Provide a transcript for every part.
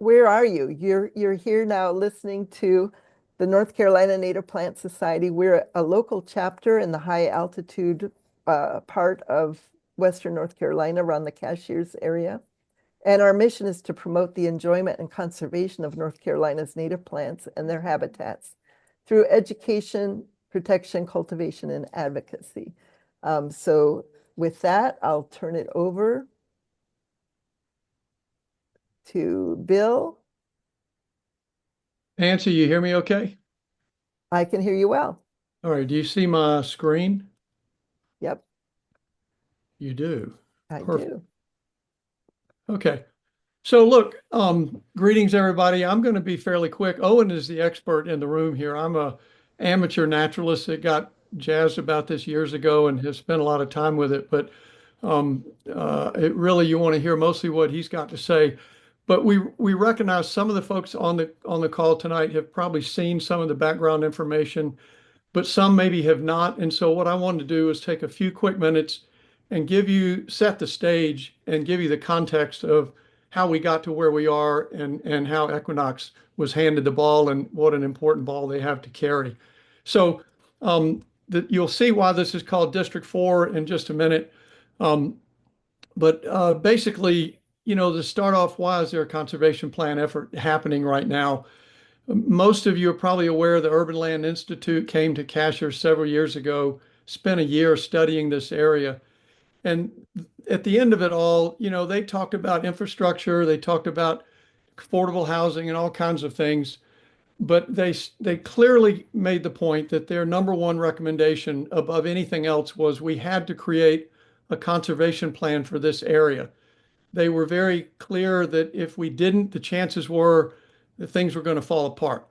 where are you? You're here now listening to the North Carolina Native Plant Society. We're a local chapter in the high altitude part of Western North Carolina around the Cashiers area. And our mission is to promote the enjoyment and conservation of North Carolina's native plants and their habitats through education, protection, cultivation, and advocacy. So with that, I'll turn it over to Bill. Nancy, you hear me okay? I can hear you well. All right, do you see my screen? Yep, You do. I Perfect. do. Okay. So look, greetings everybody. I'm going to be fairly quick. Owen is the expert in the room here. I'm a amateur naturalist that got jazzed about this years ago and has spent a lot of time with it. But it really, you want to hear mostly what he's got to say. But we recognize some of the folks on the call tonight have probably seen some of the background information, but some maybe have not. And so what I wanted to do is take a few quick minutes and set the stage and give you the context of how we got to where we are and how Equinox was handed the ball and what an important ball they have to carry. So you'll see why this is called District 4 in just a minute. But basically, to start off, why is there a conservation plan effort happening right now? Most of you are probably aware the Urban Land Institute came to Cashier several years ago, spent a year studying this area. And at the end of it all, they talked about infrastructure, they talked about affordable housing and all kinds of things. But they clearly made the point that their number one recommendation above anything else was we had to create a conservation plan for this area. They were very clear that if we didn't, the chances were that things were going to fall apart.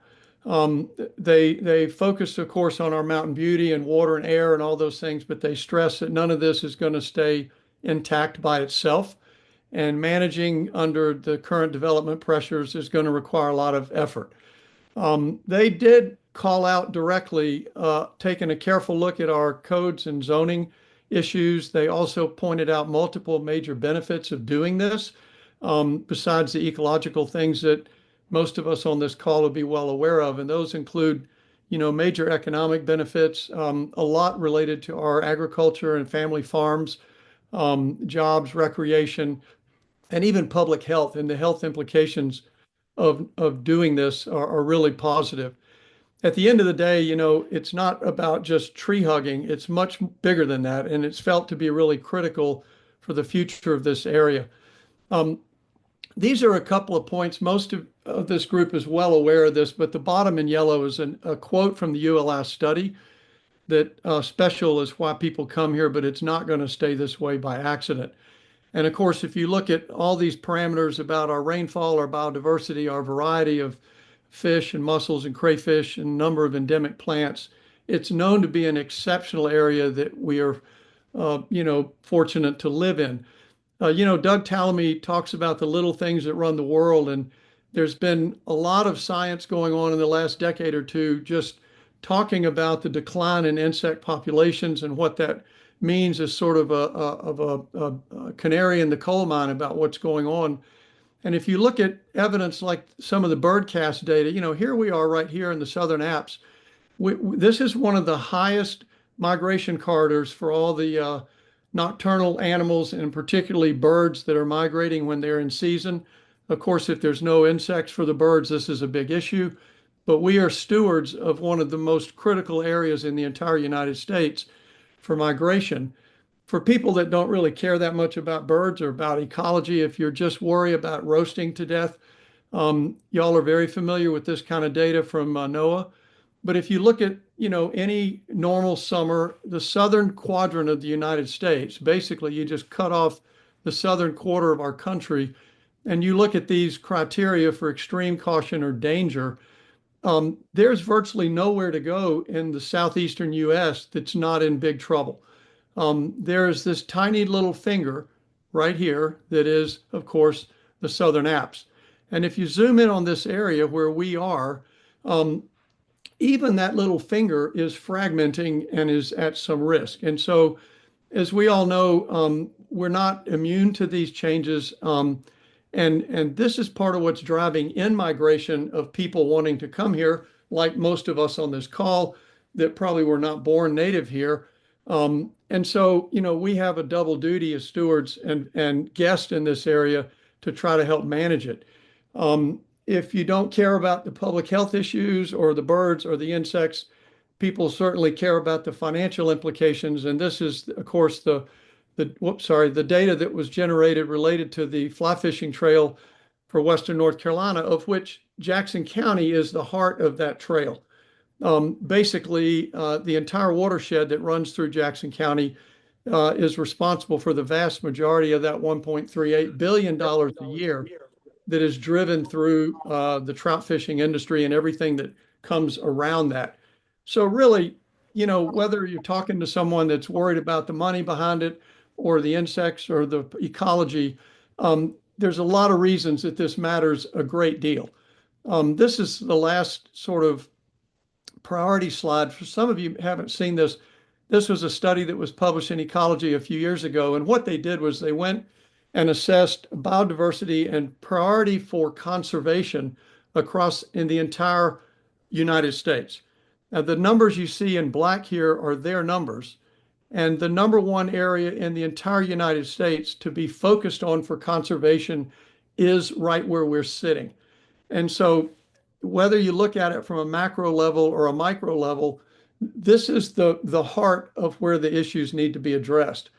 They focused, of course, on our mountain beauty and water and air and all those things, but they stressed that none of this is going to stay intact by itself. And managing under the current development pressures is going to require a lot of effort. They did call out directly, taking a careful look at our codes and zoning issues. They also pointed out multiple major benefits of doing this, besides the ecological things that most of us on this call will be well aware of. And those include, major economic benefits, a lot related to our agriculture and family farms, jobs, recreation, and even public health. And the health implications of doing this are really positive. At the end of the day, it's not about just tree hugging. It's much bigger than that. And it's felt to be really critical for the future of this area. These are a couple of points. Most of this group is well aware of this, but the bottom in yellow is a quote from the ULS study that special is why people come here, but it's not going to stay this way by accident. And of course, if you look at all these parameters about our rainfall, our biodiversity, our variety of fish and mussels and crayfish and number of endemic plants, it's known to be an exceptional area that we are, fortunate to live in. Doug Tallamy talks about the little things that run the world, and there's been a lot of science going on in the last decade or two, just talking about the decline in insect populations and what that means as sort of a canary in the coal mine about what's going on. And if you look at evidence like some of the birdcast data, here we are right here in the Southern Alps. This is one of the highest migration corridors for all the nocturnal animals and particularly birds that are migrating when they're in season. Of course, if there's no insects for the birds, this is a big issue. But we are stewards of one of the most critical areas in the entire United States for migration. For people that don't really care that much about birds or about ecology, if you're just worried about roasting to death, y'all are very familiar with this kind of data from NOAA. But if you look at, any normal summer, the southern quadrant of the United States, basically you just cut off the southern quarter of our country, and you look at these criteria for extreme caution or danger, there's virtually nowhere to go in the southeastern US that's not in big trouble. There's this tiny little finger right here that is, of course, the Southern Alps. And if you zoom in on this area where we are, even that little finger is fragmenting and is at some risk. And so, as we all know, we're not immune to these changes. And this is part of what's driving in-migration of people wanting to come here, like most of us on this call that probably were not born native here. And so, we have a double duty as stewards and guests in this area to try to help manage it. If you don't care about the public health issues or the birds or the insects, people certainly care about the financial implications. And this is, of course, the data that was generated related to the fly fishing trail for Western North Carolina, of which Jackson County is the heart of that trail. Basically, the entire watershed that runs through Jackson County is responsible for the vast majority of that $1.38 billion a year that is driven through the trout fishing industry and everything that comes around that. So really, whether you're talking to someone that's worried about the money behind it or the insects or the ecology, there's a lot of reasons that this matters a great deal. This is the last sort of priority slide. For some of you haven't seen this, this was a study that was published in Ecology a few years ago. And what they did was they went and assessed biodiversity and priority for conservation across in the entire United States. Now, the numbers you see in black here are their numbers. And the number one area in the entire United States to be focused on for conservation is right where we're sitting. And so whether you look at it from a macro level or a micro level, this is the heart of where the issues need to be addressed.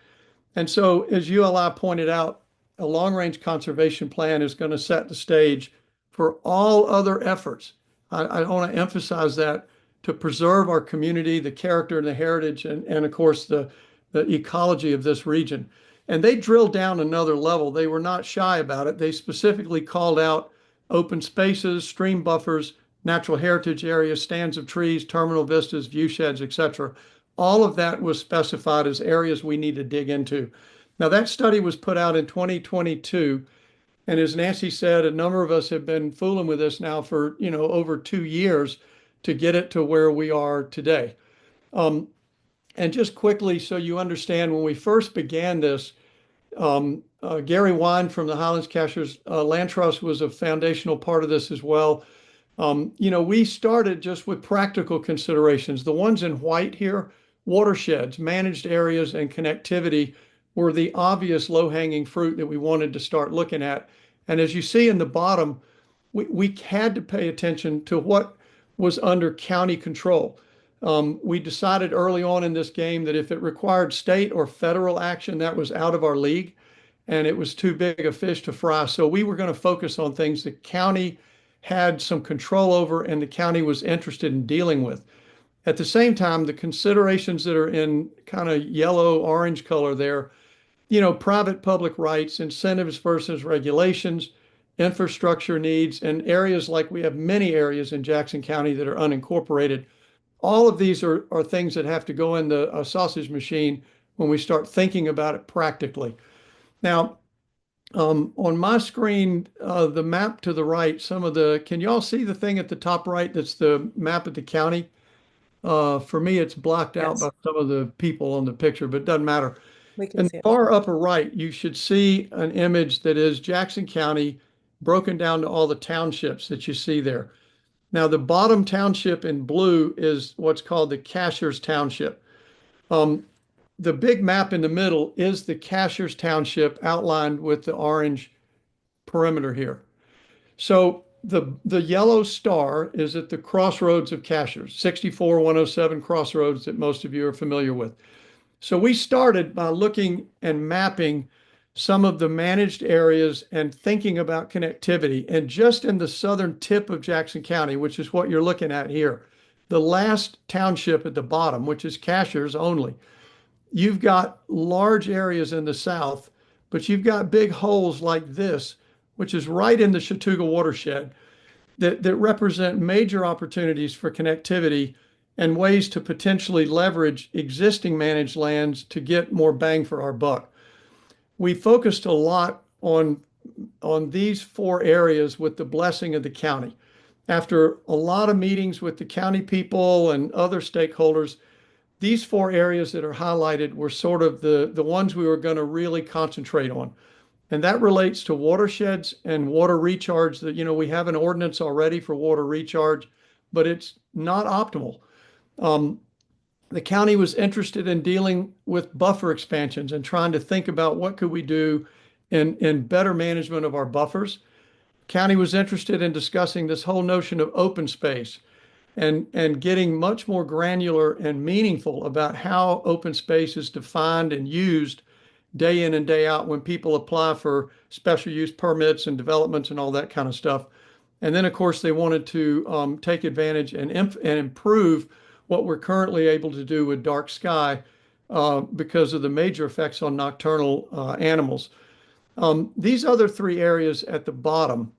And so, as ULI pointed out, a long-range conservation plan is going to set the stage for all other efforts. I want to emphasize that, to preserve our community, the character and the heritage, and of course, the ecology of this region. And they drilled down another level. They were not shy about it. They specifically called out open spaces, stream buffers, natural heritage areas, stands of trees, terminal vistas, view sheds, etc. All of that was specified as areas we need to dig into. Now, that study was put out in 2022. And as Nancy said, a number of us have been fooling with this now for, over 2 years to get it to where we are today. And just quickly, so you understand, when we first began this, Gary Wine from the Highlands Cashers Land Trust was a foundational part of this as well. We started just with practical considerations. The ones in white here, watersheds, managed areas, and connectivity were the obvious low-hanging fruit that we wanted to start looking at. And as you see in the bottom, we had to pay attention to what was under county control. We decided early on in this game that if it required state or federal action, that was out of our league and it was too big a fish to fry. So we were going to focus on things the county had some control over and the county was interested in dealing with. At the same time, the considerations that are in kind of yellow, orange color there, private public rights, incentives versus regulations, infrastructure needs, and areas like we have many areas in Jackson County that are unincorporated. All of these are things that have to go in the sausage machine when we start thinking about it practically. Now, on my screen, the map to the right, can you all see the thing at the top right that's the map of the county? For me, it's blocked out by some of the people on the picture, but it doesn't matter. In the far upper right, you should see an image that is Jackson County broken down to all the townships that you see there. Now, the bottom township in blue is what's called the Cashers Township. The big map in the middle is the Cashers Township outlined with the orange perimeter here. So the yellow star is at the crossroads of Cashers, 64-107 crossroads that most of you are familiar with. So we started by looking and mapping some of the managed areas and thinking about connectivity. And just in the southern tip of Jackson County, which is what you're looking at here, the last township at the bottom, which is Cashers only, you've got large areas in the south, but you've got big holes like this, which is right in the Chattooga watershed, that represent major opportunities for connectivity and ways to potentially leverage existing managed lands to get more bang for our buck. We focused a lot on these 4 areas with the blessing of the county. After a lot of meetings with the county people and other stakeholders, these 4 areas that are highlighted were sort of the ones we were going to really concentrate on. And that relates to watersheds and water recharge that, we have an ordinance already for water recharge, but it's not optimal. Um, the county was interested in dealing with buffer expansions and trying to think about what could we do in better management of our buffers. County was interested in discussing this whole notion of open space and getting much more granular and meaningful about how open space is defined and used day in and day out when people apply for special use permits and developments and all that kind of stuff. And then, of course, they wanted to take advantage and improve what we're currently able to do with dark sky because of the major effects on nocturnal animals. These other three areas at the bottom,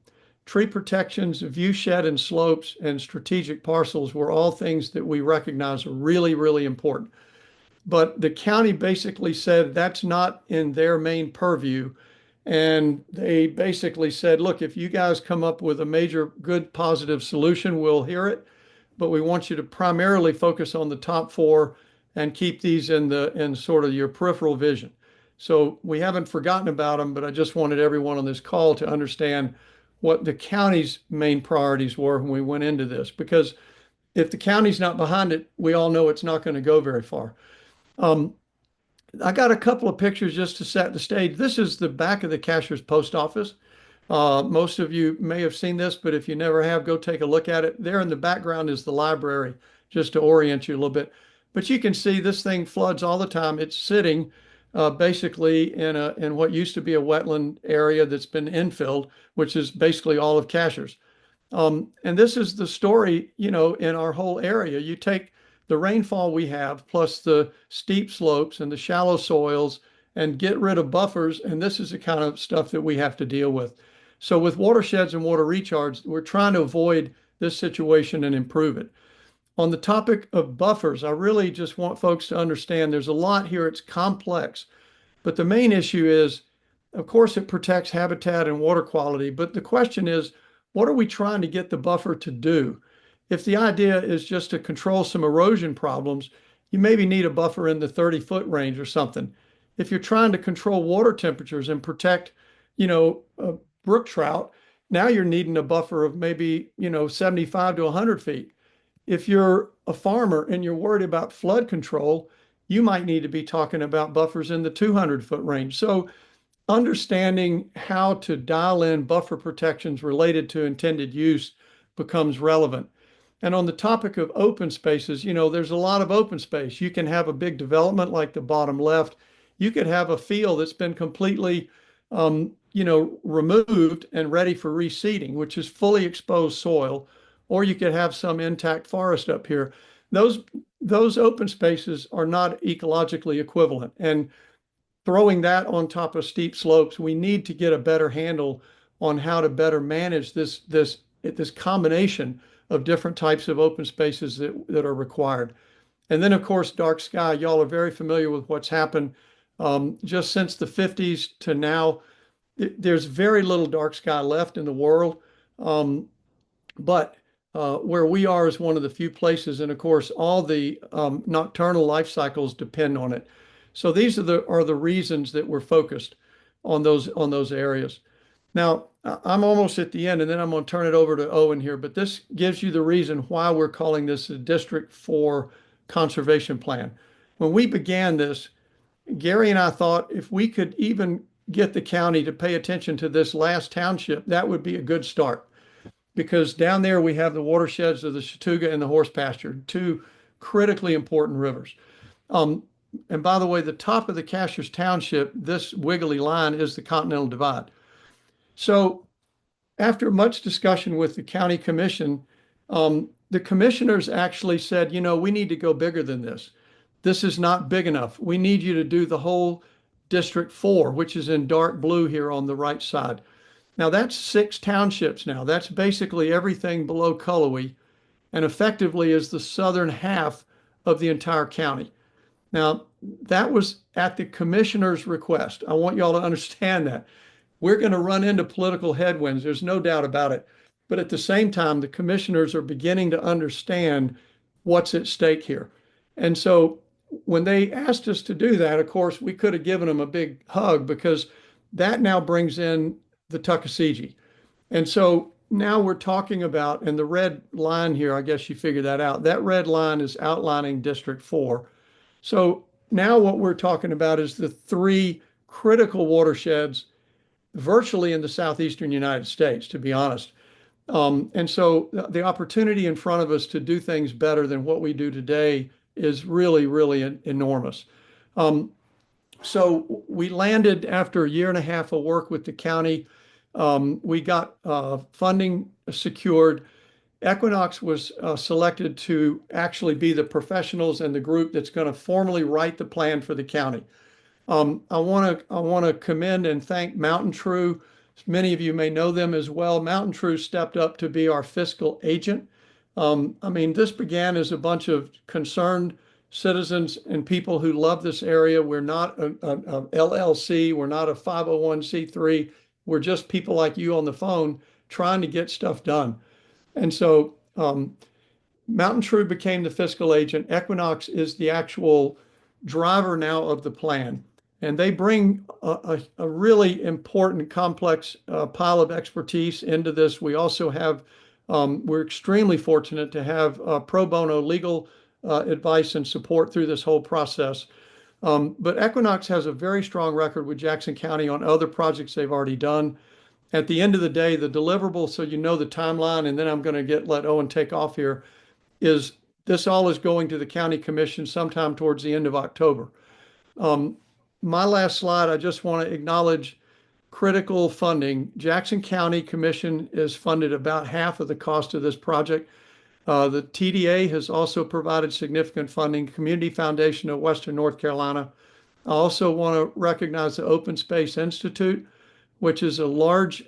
tree protections, view shed and slopes, and strategic parcels were all things that we recognize are really, really important. But the county basically said that's not in their main purview. And they basically said, look, if you guys come up with a major good positive solution, we'll hear it. But we want you to primarily focus on the top four and keep these in sort of your peripheral vision. So we haven't forgotten about them, but I just wanted everyone on this call to understand what the county's main priorities were when we went into this. Because if the county's not behind it, we all know it's not going to go very far. I got a couple of pictures just to set the stage. This is the back of the Cashier's Post Office. Most of you may have seen this, but if you never have, go take a look at it. There in the background is the library, just to orient you a little bit. But you can see this thing floods all the time. It's sitting basically in what used to be a wetland area that's been infilled, which is basically all of Cashier's. And this is the story, in our whole area. You take the rainfall we have, plus the steep slopes and the shallow soils, and get rid of buffers. And this is the kind of stuff that we have to deal with. So with watersheds and water recharge, we're trying to avoid this situation and improve it. On the topic of buffers, I really just want folks to understand there's a lot here. It's complex. But the main issue is, of course, it protects habitat and water quality. But the question is, what are we trying to get the buffer to do? If the idea is just to control some erosion problems, you maybe need a buffer in the 30-foot range or something. If you're trying to control water temperatures and protect, brook trout, now you're needing a buffer of maybe, 75 to 100 feet. If you're a farmer and you're worried about flood control, you might need to be talking about buffers in the 200-foot range. So understanding how to dial in buffer protections related to intended use becomes relevant. And on the topic of open spaces, there's a lot of open space. You can have a big development like the bottom left. You could have a field that's been completely, removed and ready for reseeding, which is fully exposed soil, or you could have some intact forest up here. Those open spaces are not ecologically equivalent. And throwing that on top of steep slopes, we need to get a better handle on how to better manage this combination of different types of open spaces that are required. And then, of course, dark sky. Y'all are very familiar with what's happened just since the 50s to now. There's very little dark sky left in the world, but where we are is one of the few places, and of course, all the nocturnal life cycles depend on it. So these are the reasons that we're focused on those areas. Now, I'm almost at the end, and then I'm going to turn it over to Owen here, but this gives you the reason why we're calling this a District 4 Conservation Plan. When we began this, Gary and I thought if we could even get the county to pay attention to this last township, that would be a good start. Because down there we have the watersheds of the Chattooga and the Horse Pasture, two critically important rivers. And by the way, the top of the Cashier's Township, this wiggly line is the Continental Divide. So after much discussion with the county commission, the commissioners actually said, we need to go bigger than this. This is not big enough. We need you to do the whole District 4, which is in dark blue here on the right side. Now that's 6 townships now. That's basically everything below Cullowhee and effectively is the southern half of the entire county. Now that was at the commissioner's request. I want y'all to understand that. We're going to run into political headwinds. There's no doubt about it. But at the same time, the commissioners are beginning to understand what's at stake here. And so when they asked us to do that, of course, we could have given them a big hug because That now brings in the Tuckasegee. And so now we're talking about, and the red line here, I guess you figure that out. That red line is outlining District 4. So now what we're talking about is the three critical watersheds virtually in the southeastern United States, to be honest. And so the opportunity in front of us to do things better than what we do today is really, really enormous. Um, so we landed after a year and a half of work with the county. We got funding secured. Equinox was selected to actually be the professionals and the group that's going to formally write the plan for the county. I want to commend and thank Mountain True. Many of you may know them as well. Mountain True stepped up to be our fiscal agent. I mean, this began as a bunch of concerned citizens and people who love this area. We're not a LLC. We're not a 501c3. We're just people like you on the phone trying to get stuff done. And so Mountain True became the fiscal agent. Equinox is the actual driver now of the plan. And they bring a really important, complex pile of expertise into this. We also have, we're extremely fortunate to have pro bono legal advice and support through this whole process. But Equinox has a very strong record with Jackson County on other projects they've already done. At the end of the day, the deliverable, so you know the timeline, and then I'm going to let Owen take off here, is this all is going to the county commission sometime towards the end of October. My last slide, I just want to acknowledge critical funding. Jackson County Commission is funded about half of the cost of this project. The TDA has also provided significant funding, Community Foundation of Western North Carolina. I also want to recognize the Open Space Institute, which is a large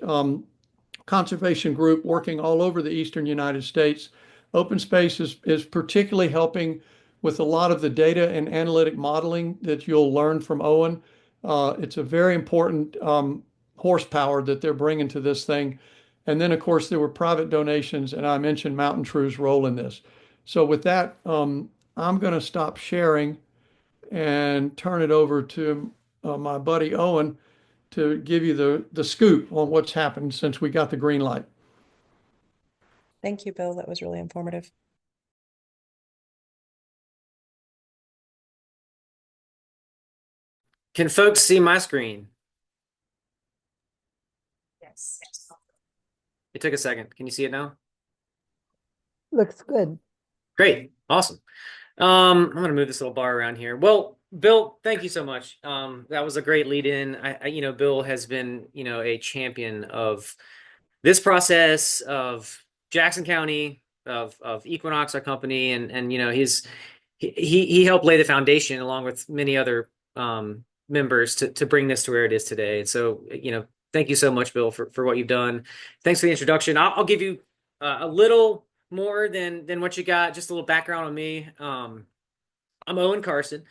conservation group working all over the eastern United States. Open Space is particularly helping with a lot of the data and analytic modeling that you'll learn from Owen. It's a very important horsepower that they're bringing to this thing. And then, of course, there were private donations, and I mentioned Mountain True's role in this. So with that, I'm going to stop sharing and turn it over to my buddy Owen to give you the scoop on what's happened since we got the green light. Thank you, Bill. That was really informative. Can folks see my screen? Yes. It took a second. Can you see it now? Looks good. Great. Awesome. I'm going to move this little bar around here. Well, Bill, thank you so much. That was a great lead in. Bill has been, a champion of this process of Jackson County, of Equinox, our company, and he helped lay the foundation along with many other members to bring this to where it is today. And so, thank you so much, Bill, for what you've done. Thanks for the introduction. I'll give you a little more than what you got, just a little background on me. I'm Owen Carson.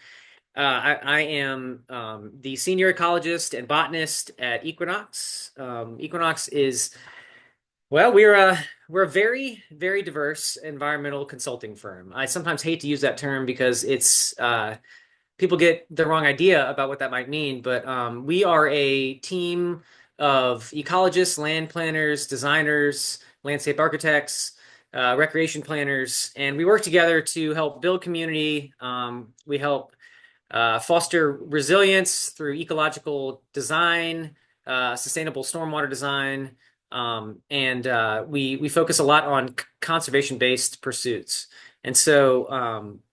I am the senior ecologist and botanist at Equinox. Equinox is, well, we're a very, very diverse environmental consulting firm. I sometimes hate to use that term because it's people get the wrong idea about what that might mean, but we are a team of ecologists, land planners, designers, landscape architects, recreation planners, and we work together to help build community. We help foster resilience through ecological design, sustainable stormwater design, and we focus a lot on conservation-based pursuits. And so,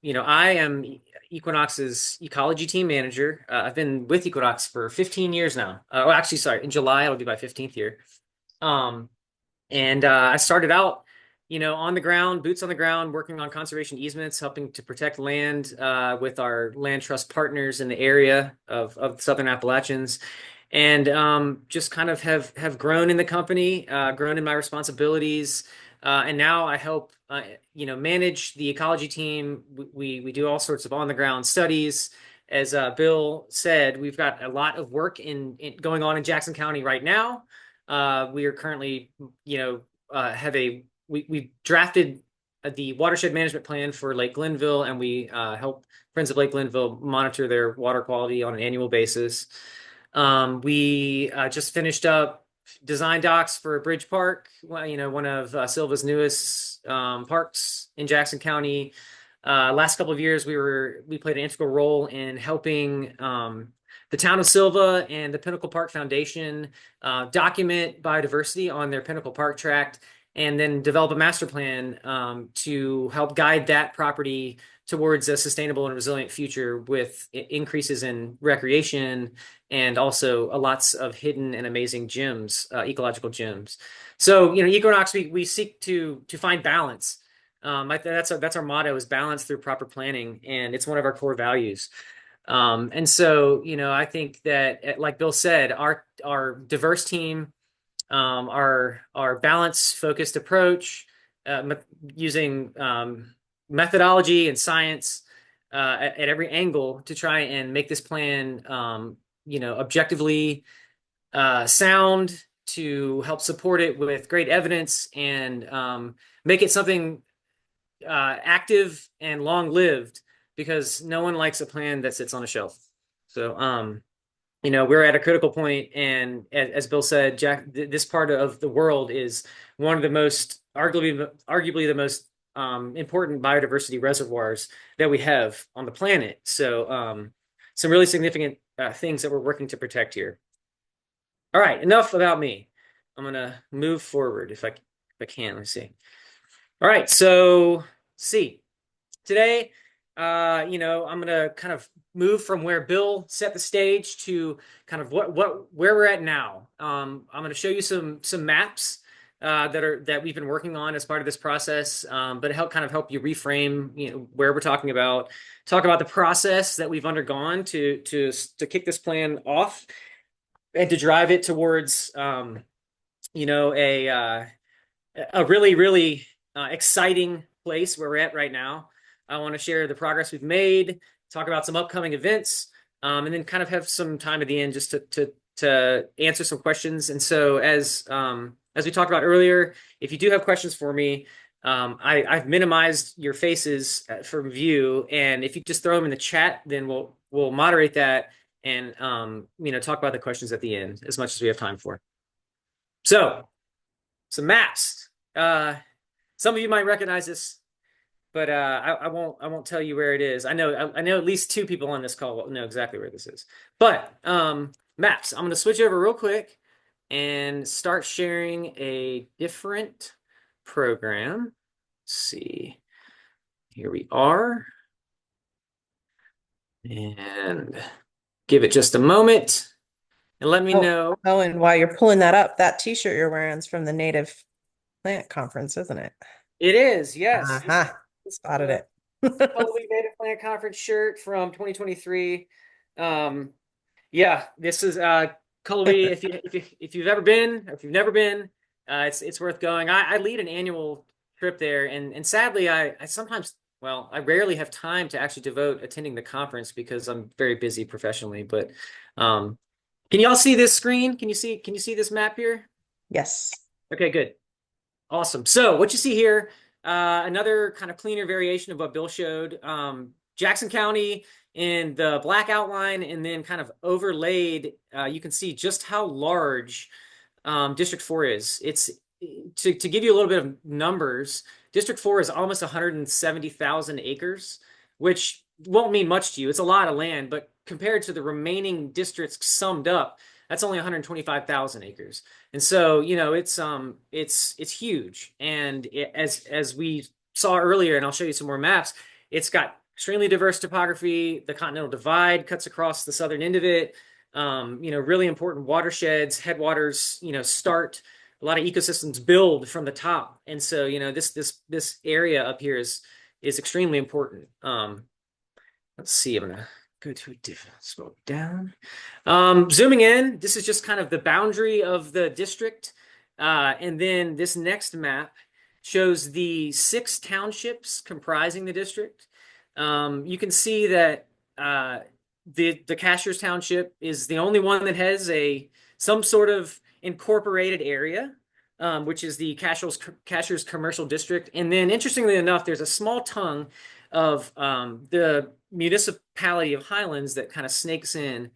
I am Equinox's ecology team manager. I've been with Equinox for 15 years now. In July, it'll be my 15th year. And I started out, on the ground, boots on the ground, working on conservation easements, helping to protect land with our land trust partners in the area of Southern Appalachians. And just kind of have grown in the company, grown in my responsibilities. And now I help, manage the ecology team. We do all sorts of on-the-ground studies. As Bill said, we've got a lot of work in going on in Jackson County right now. We are currently, we drafted the watershed management plan for Lake Glenville, and we help Friends of Lake Glenville monitor their water quality on an annual basis. We just finished up design docs for Bridge Park, one of Silva's newest parks in Jackson County. Last couple of years, we played an integral role in helping the town of Silva and the Pinnacle Park Foundation document biodiversity on their Pinnacle Park tract, and then develop a master plan to help guide that property towards a sustainable and resilient future with increases in recreation and also lots of hidden and amazing gems, ecological gems. So, Equinox, we seek to find balance. That's our motto, is balance through proper planning, and it's one of our core values. And so, I think that, like Bill said, our diverse team, our balance-focused approach, using methodology and science at every angle to try and make this plan, objectively sound, to help support it with great evidence, and make it something active and long-lived, because no one likes a plan that sits on a shelf. So, we're at a critical point, and as Bill said, this part of the world is one of the most, arguably the most important biodiversity reservoirs that we have on the planet. So, some really significant things that we're working to protect here. All right, enough about me. I'm gonna move forward if I can. Let's see. All right, so today, I'm gonna kind of move from where Bill set the stage to kind of where we're at now. I'm gonna show you some maps that we've been working on as part of this process, but help you reframe, where we're talking about, talk about the process that we've undergone to kick this plan off and to drive it towards, a really, really exciting place where we're at right now. I want to share the progress we've made, talk about some upcoming events, and then kind of have some time at the end just to answer some questions. And so, as we talked about earlier, if you do have questions for me, I've minimized your faces from view, and if you just throw them in the chat, then we'll moderate that and talk about the questions at the end as much as we have time for. So, some maps. Some of you might recognize this, but I won't tell you where it is. I know at least 2 people on this call will know exactly where this is. But maps. I'm going to switch over real quick and start sharing a different program. Let's see. Here we are. And give it just a moment and let me know. Oh, and while you're pulling that up, that t-shirt you're wearing is from the Native Plant Conference, isn't it? It is, yes. Uh-huh. Spotted it. Public Native Plant Conference shirt from 2023. Yeah, this is Cullowhee. If you've ever been, or if you've never been, it's worth going. I lead an annual trip there, and sadly, I rarely have time to actually devote attending the conference because I'm very busy professionally. But can you all see this screen? Can you see this map here? Yes. Okay, good. Awesome. So what you see here, another kind of cleaner variation of what Bill showed. Jackson County in the black outline, and then kind of overlaid, you can see just how large District 4 is. It's to give you a little bit of numbers, District 4 is almost 170,000 acres, which won't mean much to you. It's a lot of land, but compared to the remaining districts summed up, that's only 125,000 acres. And so, it's huge. And as we saw earlier, and I'll show you some more maps, it's got extremely diverse topography. The Continental Divide cuts across the southern end of it. Really important watersheds, headwaters, start. A lot of ecosystems build from the top. And so, this area up here is extremely important. Let's see, I'm gonna go to a different, slow down. Zooming in, this is just kind of the boundary of the district. And then this next map shows the 6 townships comprising the district. You can see that the Cashiers Township is the only one that has some sort of incorporated area, which is the Cashiers Commercial District. And then, interestingly enough, there's a small tongue of the municipality of Highlands that kind of snakes in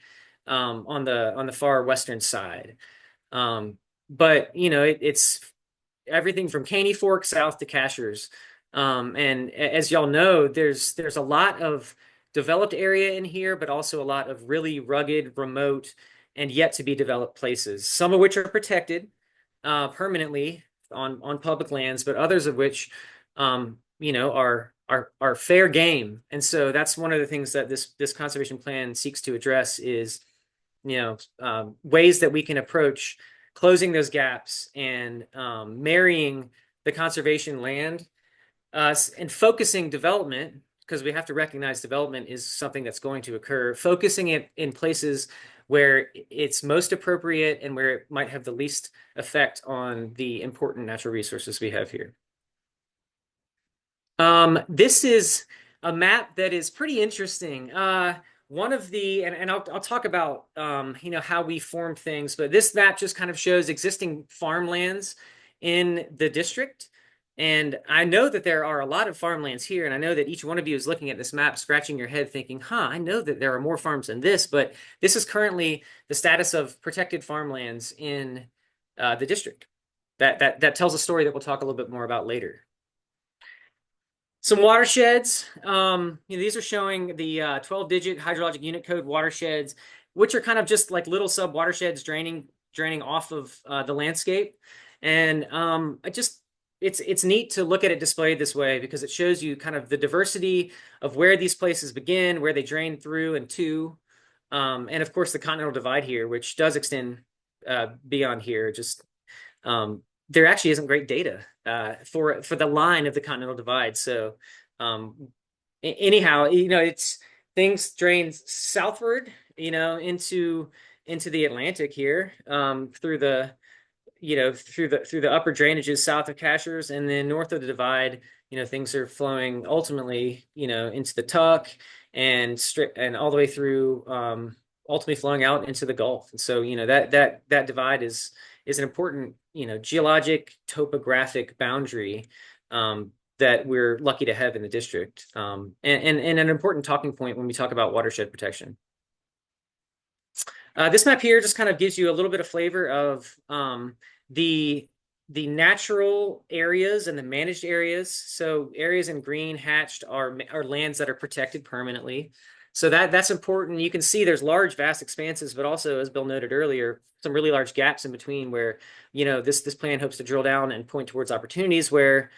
on the far western side. But it's everything from Caney Fork south to Cashers. And as y'all know, there's a lot of developed area in here, but also a lot of really rugged, remote, and yet to be developed places, some of which are protected permanently on public lands, but others of which are fair game. And so that's one of the things that this conservation plan seeks to address is ways that we can approach closing those gaps and marrying the conservation land and focusing development, because we have to recognize development is something that's going to occur, focusing it in places where it's most appropriate and where it might have the least effect on the important natural resources we have here. This is a map that is pretty interesting. One of and I'll talk about how we form things, but this map just kind of shows existing farmlands in the district. And I know that there are a lot of farmlands here, and I know that each one of you is looking at this map, scratching your head, thinking, I know that there are more farms than this, but this is currently the status of protected farmlands in the district. That tells a story that we'll talk a little bit more about later. Some watersheds. These are showing the 12-digit hydrologic unit code watersheds, which are kind of just like little sub watersheds draining off of the landscape. And it's neat to look at it displayed this way because it shows you kind of the diversity of where these places begin, where they drain through and to, and of course the continental divide here, which does extend beyond here. Just there actually isn't great data for the line of the continental divide. So anyhow, it's things drain southward, into the Atlantic here through the upper drainages south of Cashers, and then north of the divide, things are flowing ultimately, into the Tuck and all the way through, ultimately flowing out into the Gulf. And so, that divide is an important, geologic topographic boundary that we're lucky to have in the district, and an important talking point when we talk about watershed protection. This map here just kind of gives you a little bit of flavor of the natural areas and the managed areas. So areas in green hatched are lands that are protected permanently. So that's important. You can see there's large, vast expanses, but also, as Bill noted earlier, some really large gaps in between where, this plan hopes to drill down and point towards opportunities where,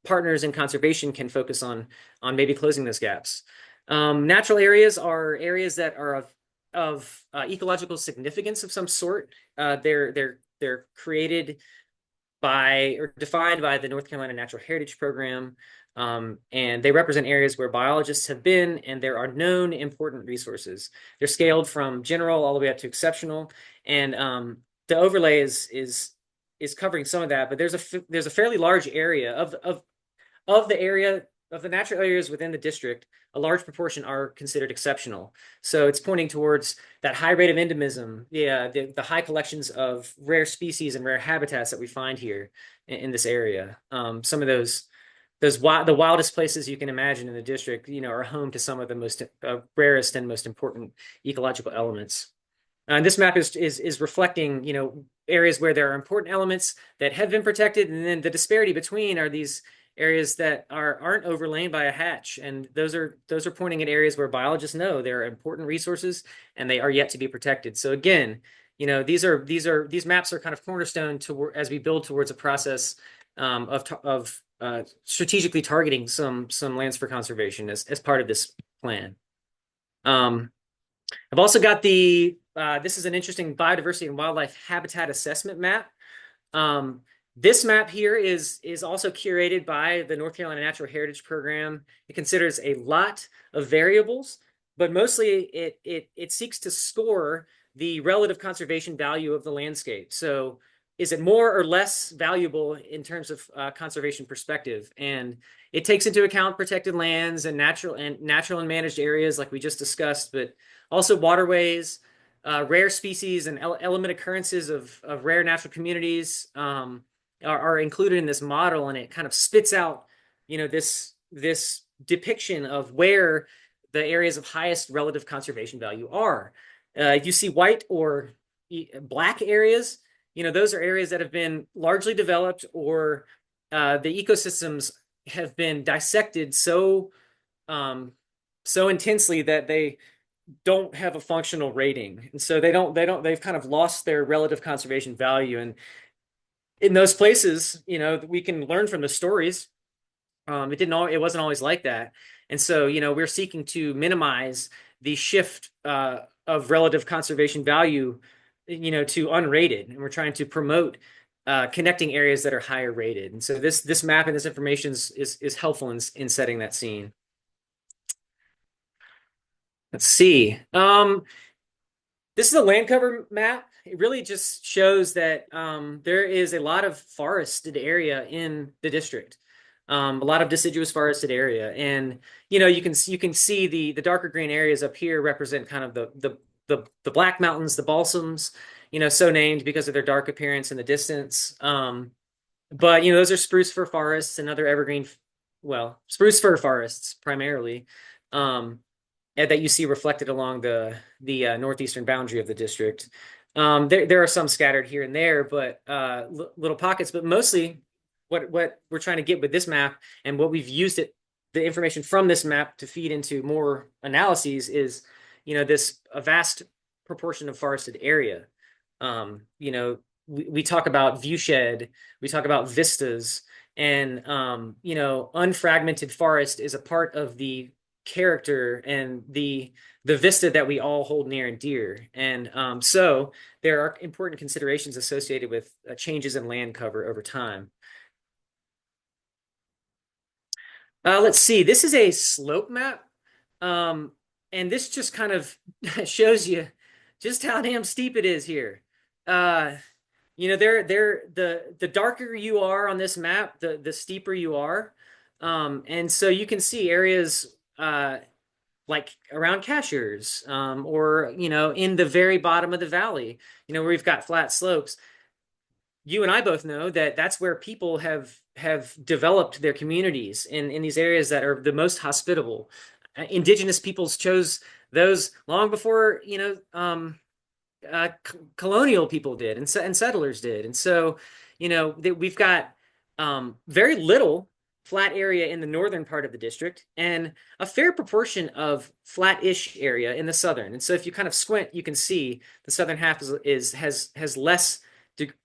partners in conservation can focus on maybe closing those gaps. Natural areas are areas that are of ecological significance of some sort. They're created by or defined by the North Carolina Natural Heritage Program. And they represent areas where biologists have been, and there are known important resources. They're scaled from general all the way up to exceptional, and the overlay is covering some of that. But there's a fairly large area of the area of the natural areas within the district. A large proportion are considered exceptional. So it's pointing towards that high rate of endemism, the high collections of rare species and rare habitats that we find here in this area. Some of the wildest places you can imagine in the district, are home to some of the most rarest and most important ecological elements. And this map is reflecting, areas where there are important elements that have been protected, and then the disparity between are these areas that aren't overlain by a hatch, and those are pointing at areas where biologists know there are important resources and they are yet to be protected. So again, these maps are kind of cornerstone as we build towards a process of strategically targeting some lands for conservation as part of this plan. I've also got this is an interesting biodiversity and wildlife habitat assessment map. This map here is also curated by the North Carolina Natural Heritage Program. It considers a lot of variables, but mostly it seeks to score the relative conservation value of the landscape. So is it more or less valuable in terms of conservation perspective? And it takes into account protected lands and natural and managed areas like we just discussed, but also waterways, rare species and element occurrences of rare natural communities are included in this model, and it kind of spits out, this depiction of where the areas of highest relative conservation value are. You see white or black areas. Those are areas that have been largely developed, or the ecosystems have been dissected so intensely that they don't have a functional rating, and so they've kind of lost their relative conservation value. And in those places, we can learn from the stories. It wasn't always like that. And so, we're seeking to minimize the shift of relative conservation value, to unrated, and we're trying to promote connecting areas that are higher rated. And so this map and this information is helpful in setting that scene. Let's see. This is a land cover map. It really just shows that there is a lot of forested area in the district. A lot of deciduous forested area, and you can see the darker green areas up here represent kind of the Black Mountains, the balsams, so named because of their dark appearance in the distance. But those are spruce fir forests and other evergreen, spruce fir forests primarily, that you see reflected along the northeastern boundary of the district. There are some scattered here and there, but little pockets, but mostly what we're trying to get with this map, and what we've used the information from this map to feed into more analyses, is a vast proportion of forested area. We talk about viewshed, we talk about vistas, and unfragmented forest is a part of the character and the vista that we all hold near and dear. And so there are important considerations associated with changes in land cover over time. Let's see, this is a slope map. And this just kind of shows you just how damn steep it is here. The darker you are on this map, the steeper you are. And so you can see areas like around Cashiers, or in the very bottom of the valley, where we've got flat slopes. You and I both know that that's where people have developed their communities, in these areas that are the most hospitable. Indigenous peoples chose those long before colonial people did, and settlers did. And so we've got very little flat area in the northern part of the district, and a fair proportion of flat-ish area in the southern. And so if you kind of squint, you can see the southern half has less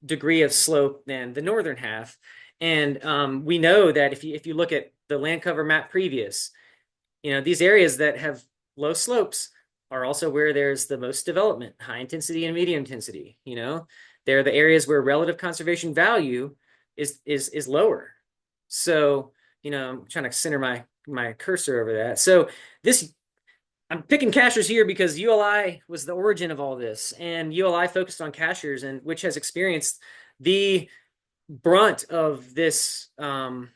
degree of slope than the northern half. And we know that if you look at the land cover map previous, these areas that have low slopes are also where there's the most development, high intensity and medium intensity. They're the areas where relative conservation value is lower. So, I'm trying to center my cursor over that. So I'm picking Cashiers here because ULI was the origin of all this, and ULI focused on Cashiers, and which has experienced the brunt of this, kind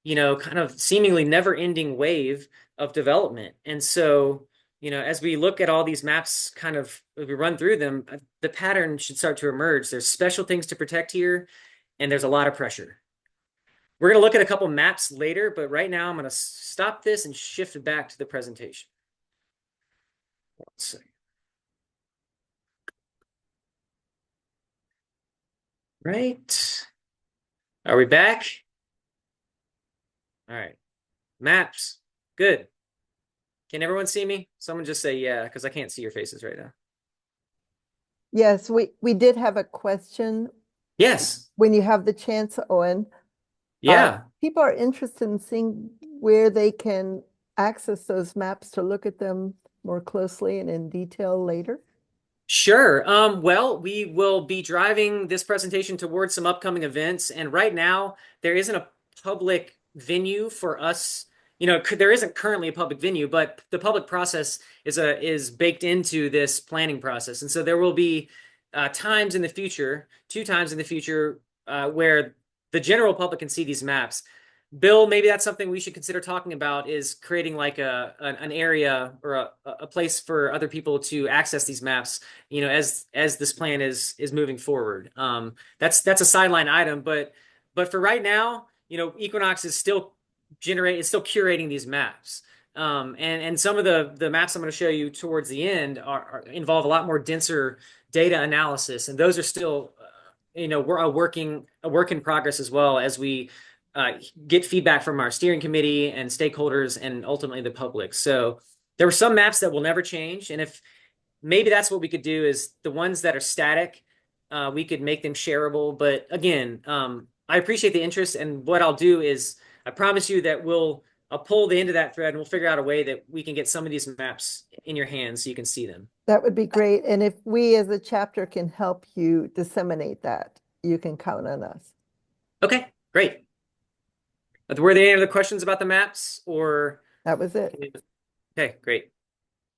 of seemingly never-ending wave of development. And so, as we look at all these maps, kind of, as we run through them, the pattern should start to emerge. There's special things to protect here, and there's a lot of pressure. We're going to look at a couple maps later, but right now I'm going to stop this and shift it back to the presentation. Let's see. Right. Are we back? All right. Maps. Good. Can everyone see me? Someone just say yeah, because I can't see your faces right now. Yes, we did have a question. Yes. When you have the chance, Owen. Yeah. People are interested in seeing where they can access those maps to look at them more closely and in detail later. Sure. Well, we will be driving this presentation towards some upcoming events, and right now there isn't a public venue for us. There isn't currently a public venue, but the public process is baked into this planning process, and so there will be times in the future, 2 times in the future, where the general public can see these maps. Bill, maybe that's something we should consider talking about, is creating like an area or a place for other people to access these maps, as this plan is moving forward. That's a sideline item, but for right now, Equinox is still curating these maps. And some of the maps I'm going to show you towards the end involve a lot more denser data analysis, and those are still, we're a work in progress as well as we get feedback from our steering committee and stakeholders and ultimately the public. So there were some maps that will never change, and if maybe that's what we could do is the ones that are static, we could make them shareable. But again, I appreciate the interest, and what I'll do is I promise you that I'll pull the end of that thread and we'll figure out a way that we can get some of these maps in your hands so you can see them. That would be great. And if we as a chapter can help you disseminate that, you can count on us. Okay, great. Were there any other questions about the maps or? That was it. Okay, great.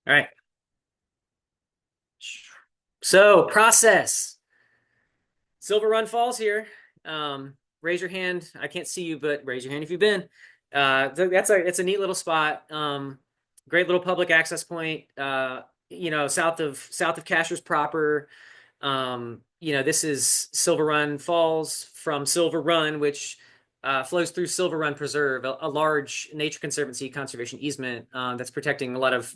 All right. So process. Silver Run Falls here. Raise your hand. I can't see you, but raise your hand if you've been. It's a neat little spot. Great little public access point. South of Cashers proper. This is Silver Run Falls from Silver Run, which flows through Silver Run Preserve, a large nature conservancy conservation easement that's protecting a lot of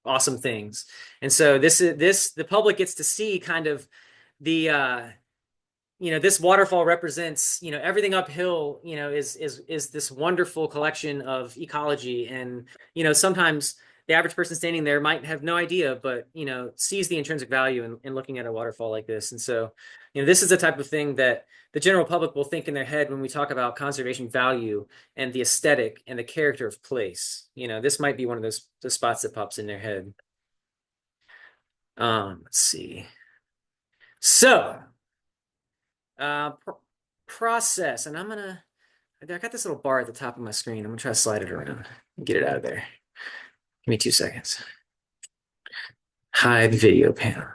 awesome things. And so the public gets to see kind of the this waterfall represents, everything uphill, is this wonderful collection of ecology. And, sometimes the average person standing there might have no idea, but, sees the intrinsic value in looking at a waterfall like this. And so, this is the type of thing that the general public will think in their head when we talk about conservation value and the aesthetic and the character of place. This might be one of those spots that pops in their head. Let's see. So, process, and I got this little bar at the top of my screen. I'm gonna try to slide it around and get it out of there. Give me 2 seconds. Hide video panel.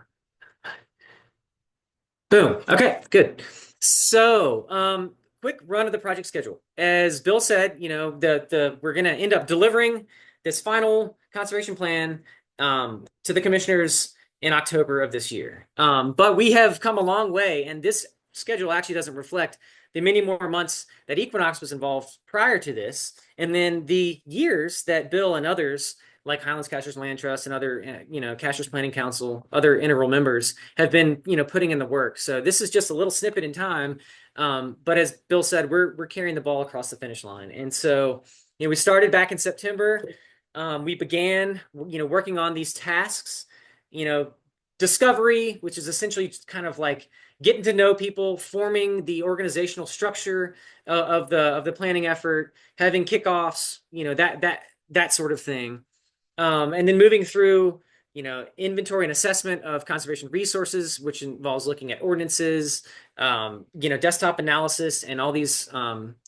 Boom. Okay, good. So, quick run of the project schedule. As Bill said, we're gonna end up delivering this final conservation plan to the commissioners in October of this year. But we have come a long way, and this schedule actually doesn't reflect the many more months that Equinox was involved prior to this, and then the years that Bill and others like Highlands Cashers Land Trust and other Cashers Planning Council, other integral members have been putting in the work. So this is just a little snippet in time, but as Bill said, we're carrying the ball across the finish line. And so we started back in September. We began working on these tasks, discovery, which is essentially kind of like getting to know people, forming the organizational structure of the planning effort, having kickoffs, that sort of thing. And then moving through, inventory and assessment of conservation resources, which involves looking at ordinances, desktop analysis and all these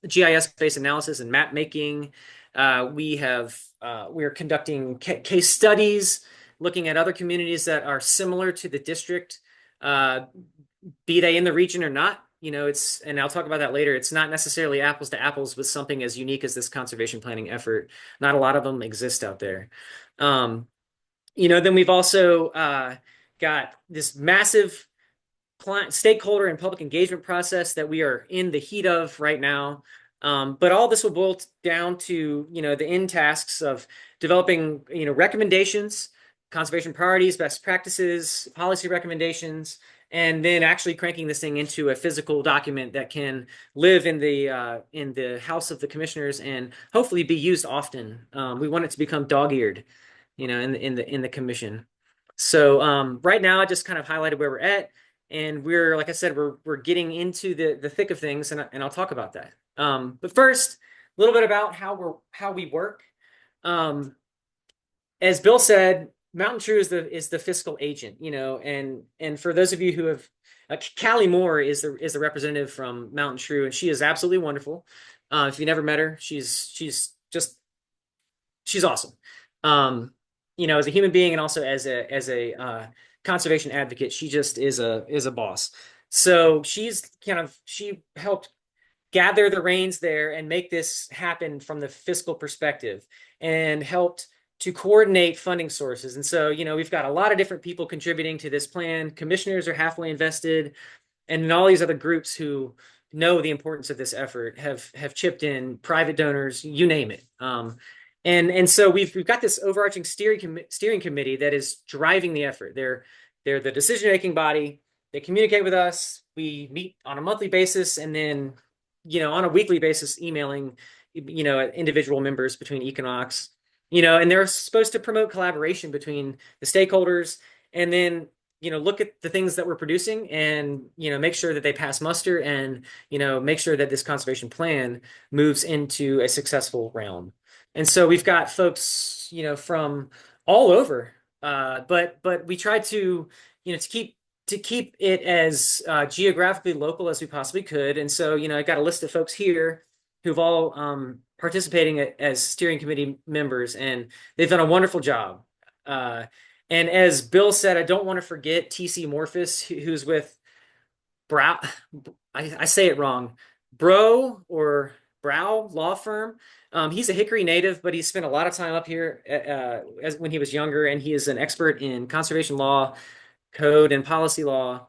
GIS-based analysis and map making. We're conducting case studies, looking at other communities that are similar to the district, be they in the region or not. And I'll talk about that later. It's not necessarily apples to apples with something as unique as this conservation planning effort. Not a lot of them exist out there. Then we've also got this massive stakeholder and public engagement process that we are in the heat of right now. But all this will boil down to, the end tasks of developing, recommendations, conservation priorities, best practices, policy recommendations, and then actually cranking this thing into a physical document that can live in the house of the commissioners and hopefully be used often. We want it to become dog-eared, in the commission. So right now, I just kind of highlighted where we're at, and we're, like I said, we're getting into the thick of things, and I'll talk about that. But first, a little bit about how we work. As Bill said, Mountain True is the fiscal agent, and for those of you who have, Callie Moore is the representative from Mountain True, and she is absolutely wonderful. If you never met her, she's awesome. As a human being and also as a conservation advocate, she just is a boss. So she helped gather the reins there and make this happen from the fiscal perspective, and helped to coordinate funding sources. And so, we've got a lot of different people contributing to this plan. Commissioners are halfway invested, and all these other groups who know the importance of this effort have chipped in, private donors, you name it. And so we've got this overarching steering committee that is driving the effort. They're the decision-making body. They communicate with us. We meet on a monthly basis, and then, on a weekly basis, emailing, individual members between Equinox, and they're supposed to promote collaboration between the stakeholders, and then, look at the things that we're producing and, make sure that they pass muster, and, make sure that this conservation plan moves into a successful realm. And so we've got folks, from all over, but we try to, to keep it as geographically local as we possibly could. And so, I got a list of folks here who've all participating as steering committee members, and they've done a wonderful job. And as Bill said, I don't want to forget TC Morphus, who's with Brow. I say it wrong, Brow Law Firm. He's a Hickory native, but he spent a lot of time up here when he was younger, and he is an expert in conservation law, code, and policy law.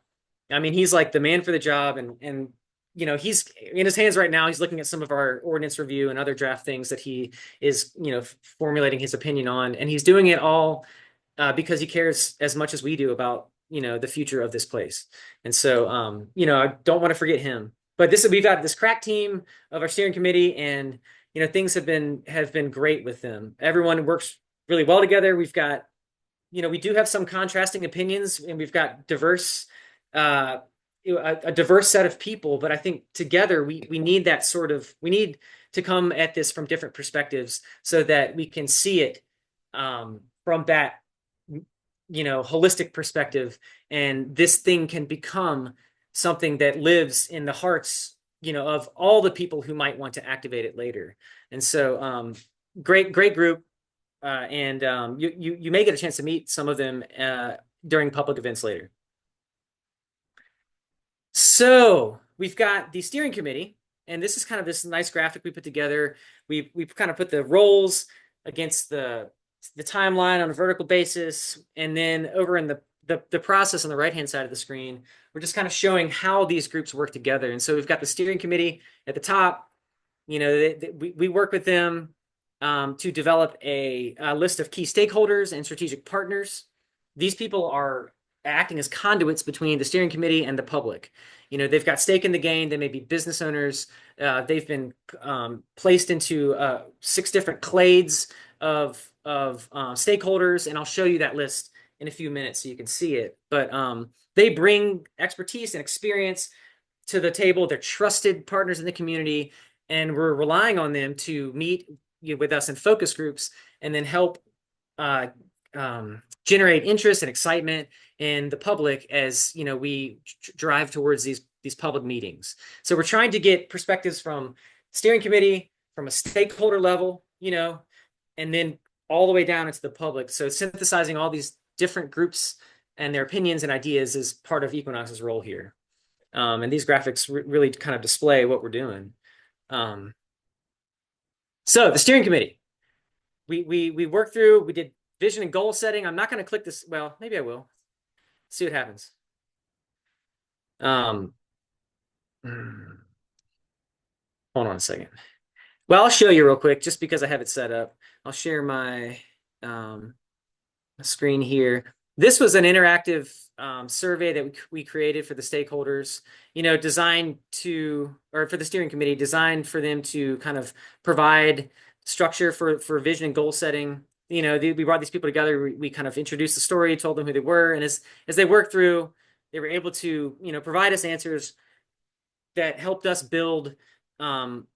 I mean, he's like the man for the job, and he's in his hands right now. He's looking at some of our ordinance review and other draft things that he is, formulating his opinion on, and he's doing it all because he cares as much as we do about, the future of this place. And so, I don't want to forget him. But we've got this crack team of our steering committee, and things have been great with them. Everyone works really well together. We've got, we do have some contrasting opinions, and we've got a diverse set of people. But I think together we need that we need to come at this from different perspectives so that we can see it from that holistic perspective, and this thing can become something that lives in the hearts, of all the people who might want to activate it later. And so, great group. And you may get a chance to meet some of them during public events later. So we've got the steering committee, and this is kind of this nice graphic we put together. We've kind of put the roles against the timeline on a vertical basis, and then over in the process on the right-hand side of the screen, we're just kind of showing how these groups work together. And so we've got the steering committee at the top. We work with them to develop a list of key stakeholders and strategic partners. These people are acting as conduits between the steering committee and the public. They've got stake in the game. They may be business owners. They've been placed into 6 different clades of stakeholders, and I'll show you that list in a few minutes so you can see it. But they bring expertise and experience to the table. They're trusted partners in the community, and we're relying on them to meet with us in focus groups and then help generate interest and excitement in the public as we drive towards these public meetings. So we're trying to get perspectives from steering committee, from a stakeholder level, and then all the way down into the public. So synthesizing all these different groups and their opinions and ideas is part of Equinox's role here. And these graphics really kind of display what we're doing. So the steering committee, we worked through, we did vision and goal setting. I'm not going to click this. Well, maybe I will. See what happens. Hold on a second. Well, I'll show you real quick just because I have it set up. I'll share my screen here. This was an interactive survey that we created for the stakeholders, designed for the steering committee, designed for them to kind of provide structure for vision and goal setting. We brought these people together. We kind of introduced the story, told them who they were, and as they worked through, they were able to provide us answers that helped us build an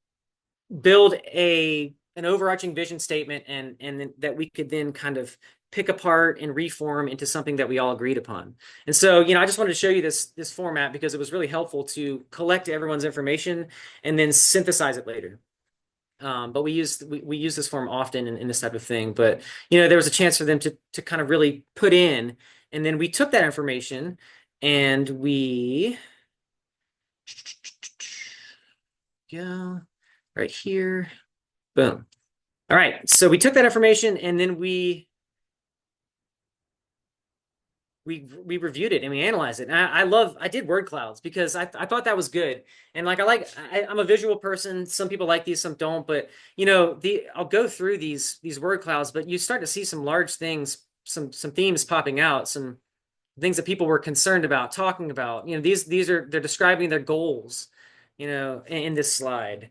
overarching vision statement, and then that we could then kind of pick apart and reform into something that we all agreed upon. And so, I just wanted to show you this format because it was really helpful to collect everyone's information and then synthesize it later. But we use this form often in this type of thing. But there was a chance for them to kind of really put in, and then we took that information and we go right here. Boom. All right. So we took that information and then we we reviewed it and we analyzed it. And I did word clouds because I thought that was good. And like I'm a visual person. Some people like these, some don't. But I'll go through these word clouds, but you start to see some large things, some themes popping out, some things that people were concerned about, talking about. They're describing their goals, in this slide.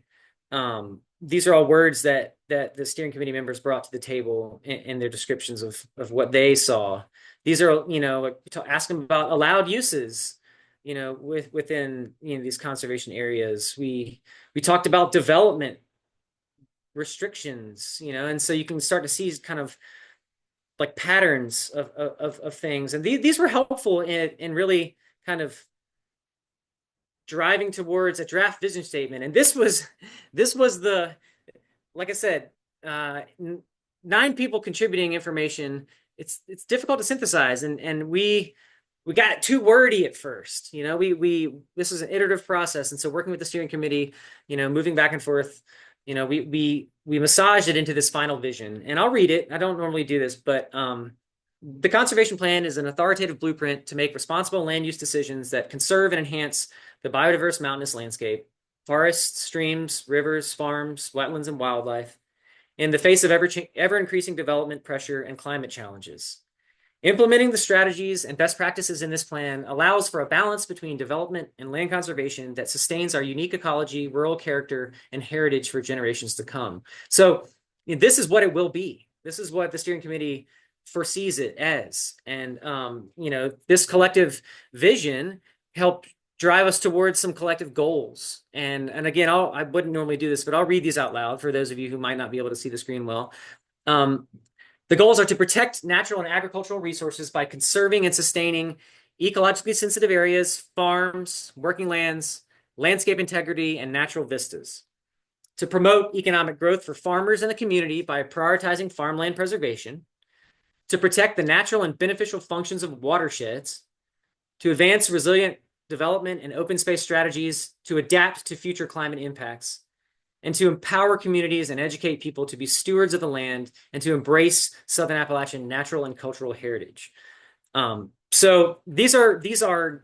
These are all words that the steering committee members brought to the table in their descriptions of what they saw. These are, ask them about allowed uses, within these conservation areas. We talked about development restrictions, and so you can start to see kind of like patterns of things, and these were helpful in really kind of driving towards a draft vision statement. And this was the, like I said, 9 people contributing information. It's difficult to synthesize, and we got too wordy at first. This is an iterative process, and so working with the steering committee, moving back and forth, we massaged it into this final vision. And I'll read it. I don't normally do this, but the conservation plan is an authoritative blueprint to make responsible land use decisions that conserve and enhance the biodiverse mountainous landscape, forests, streams, rivers, farms, wetlands, and wildlife in the face of ever-increasing development pressure and climate challenges. Implementing the strategies and best practices in this plan allows for a balance between development and land conservation that sustains our unique ecology, rural character, and heritage for generations to come. So this is what it will be. This is what the steering committee foresees it as. And, this collective vision helped drive us towards some collective goals. And again, I wouldn't normally do this, but I'll read these out loud for those of you who might not be able to see the screen well. The goals are to protect natural and agricultural resources by conserving and sustaining ecologically sensitive areas, farms, working lands, landscape integrity, and natural vistas. To promote economic growth for farmers in the community by prioritizing farmland preservation. To protect the natural and beneficial functions of watersheds. To advance resilient development and open space strategies to adapt to future climate impacts. And to empower communities and educate people to be stewards of the land and to embrace Southern Appalachian natural and cultural heritage. So these are,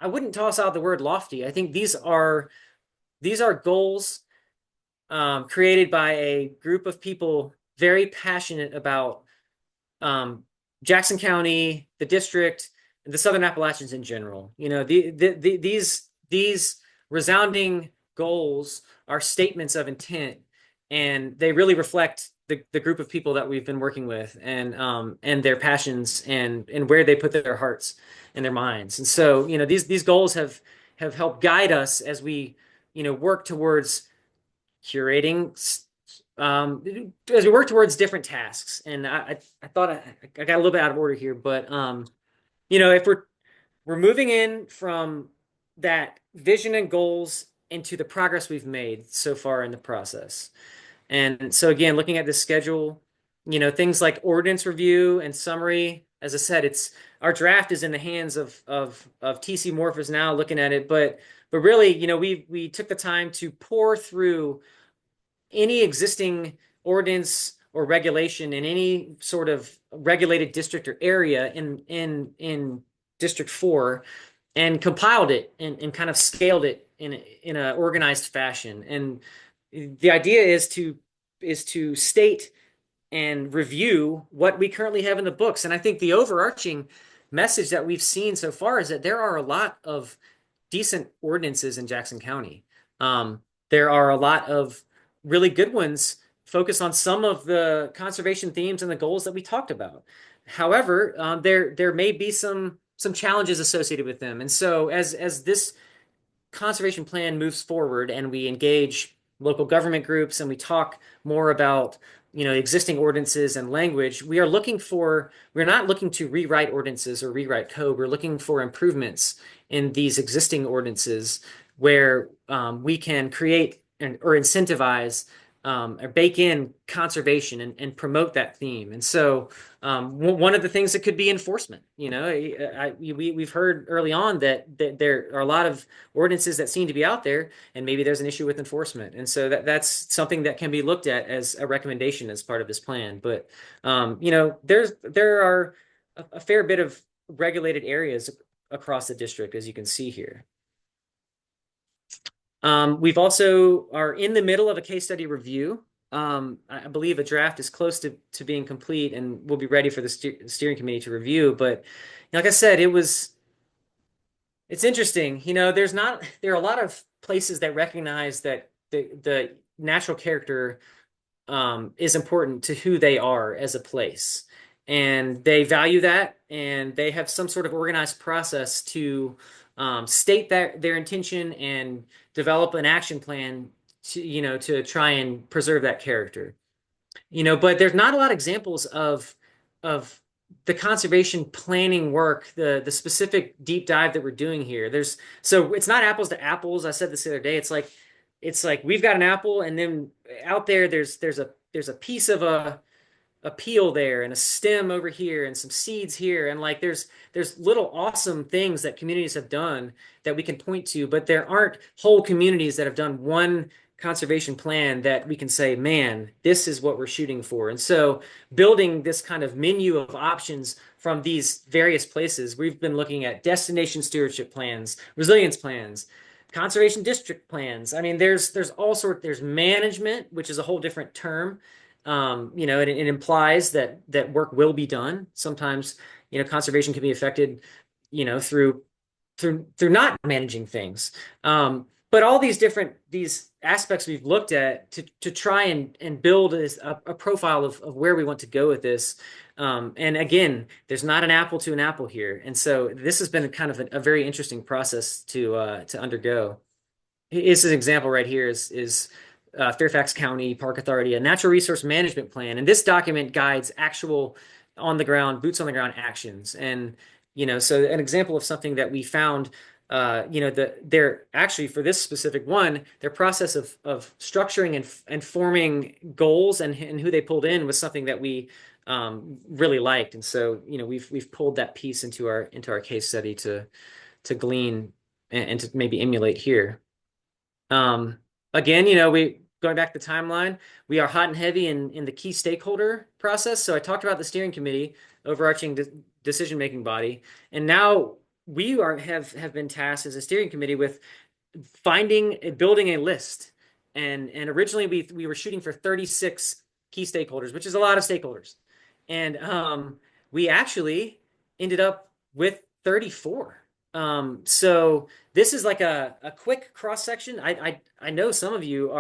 I wouldn't toss out the word lofty. I think these are goals created by a group of people very passionate about Jackson County, the district, and the Southern Appalachians in general. These resounding goals are statements of intent, and they really reflect the group of people that we've been working with, and their passions and where they put their hearts and their minds. And so, these goals have helped guide us as we, work towards curating, as we work towards different tasks. And I thought I got a little bit out of order here, but if we're moving in from that vision and goals into the progress we've made so far in the process. And so again, looking at this schedule, things like ordinance review and summary, as I said, our draft is in the hands of TC Morphers now looking at it, but really, we took the time to pour through any existing ordinance or regulation in any sort of regulated district or area in District 4, and compiled it and kind of scaled it in an organized fashion. And the idea is to state and review what we currently have in the books. And I think the overarching message that we've seen so far is that there are a lot of decent ordinances in Jackson County. There are a lot of really good ones focused on some of the conservation themes and the goals that we talked about. However, there may be some challenges associated with them. And so as this conservation plan moves forward and we engage local government groups and we talk more about existing ordinances and language, we're not looking to rewrite ordinances or rewrite code. We're looking for improvements in these existing ordinances where we can create or incentivize or bake in conservation and promote that theme. And so one of the things that could be enforcement. We've heard early on that there are a lot of ordinances that seem to be out there, and maybe there's an issue with enforcement. And so that's something that can be looked at as a recommendation as part of this plan. But there are a fair bit of regulated areas across the district, as you can see here. We've also are in the middle of a case study review. I believe a draft is close to being complete and will be ready for the steering committee to review. But like I said, it's interesting. There are a lot of places that recognize that the natural character is important to who they are as a place. And they value that, and they have some sort of organized process to state their intention and develop an action plan to try and preserve that character. But there's not a lot of examples of the conservation planning work, the specific deep dive that we're doing here. So it's not apples to apples. I said this the other day. It's like we've got an apple, and then out there's a piece of a peel there, and a stem over here, and some seeds here, and like there's little awesome things that communities have done that we can point to, but there aren't whole communities that have done one conservation plan that we can say, man, this is what we're shooting for. And so building this kind of menu of options from these various places, we've been looking at destination stewardship plans, resilience plans, conservation district plans. I mean, there's there's management, which is a whole different term. It implies that work will be done. Sometimes, conservation can be affected, through not managing things. But all these aspects we've looked at to try and build a profile of where we want to go with this. And again, there's not an apple to an apple here. And so this has been kind of a very interesting process to undergo. Here's an example right here is Fairfax County Park Authority, a natural resource management plan. And this document guides actual on the ground, boots on the ground actions. And, so an example of something that we found, they're actually, for this specific one, their process of structuring and forming goals and who they pulled in was something that we really liked. And so, we've pulled that piece into our case study to glean and to maybe emulate here. Again, going back to the timeline, we are hot and heavy in the key stakeholder process. So I talked about the steering committee, overarching decision-making body, and now we have been tasked as a steering committee with building a list. And originally we were shooting for 36 key stakeholders, which is a lot of stakeholders. And we actually ended up with 34. So this is like a quick cross section. I know some of you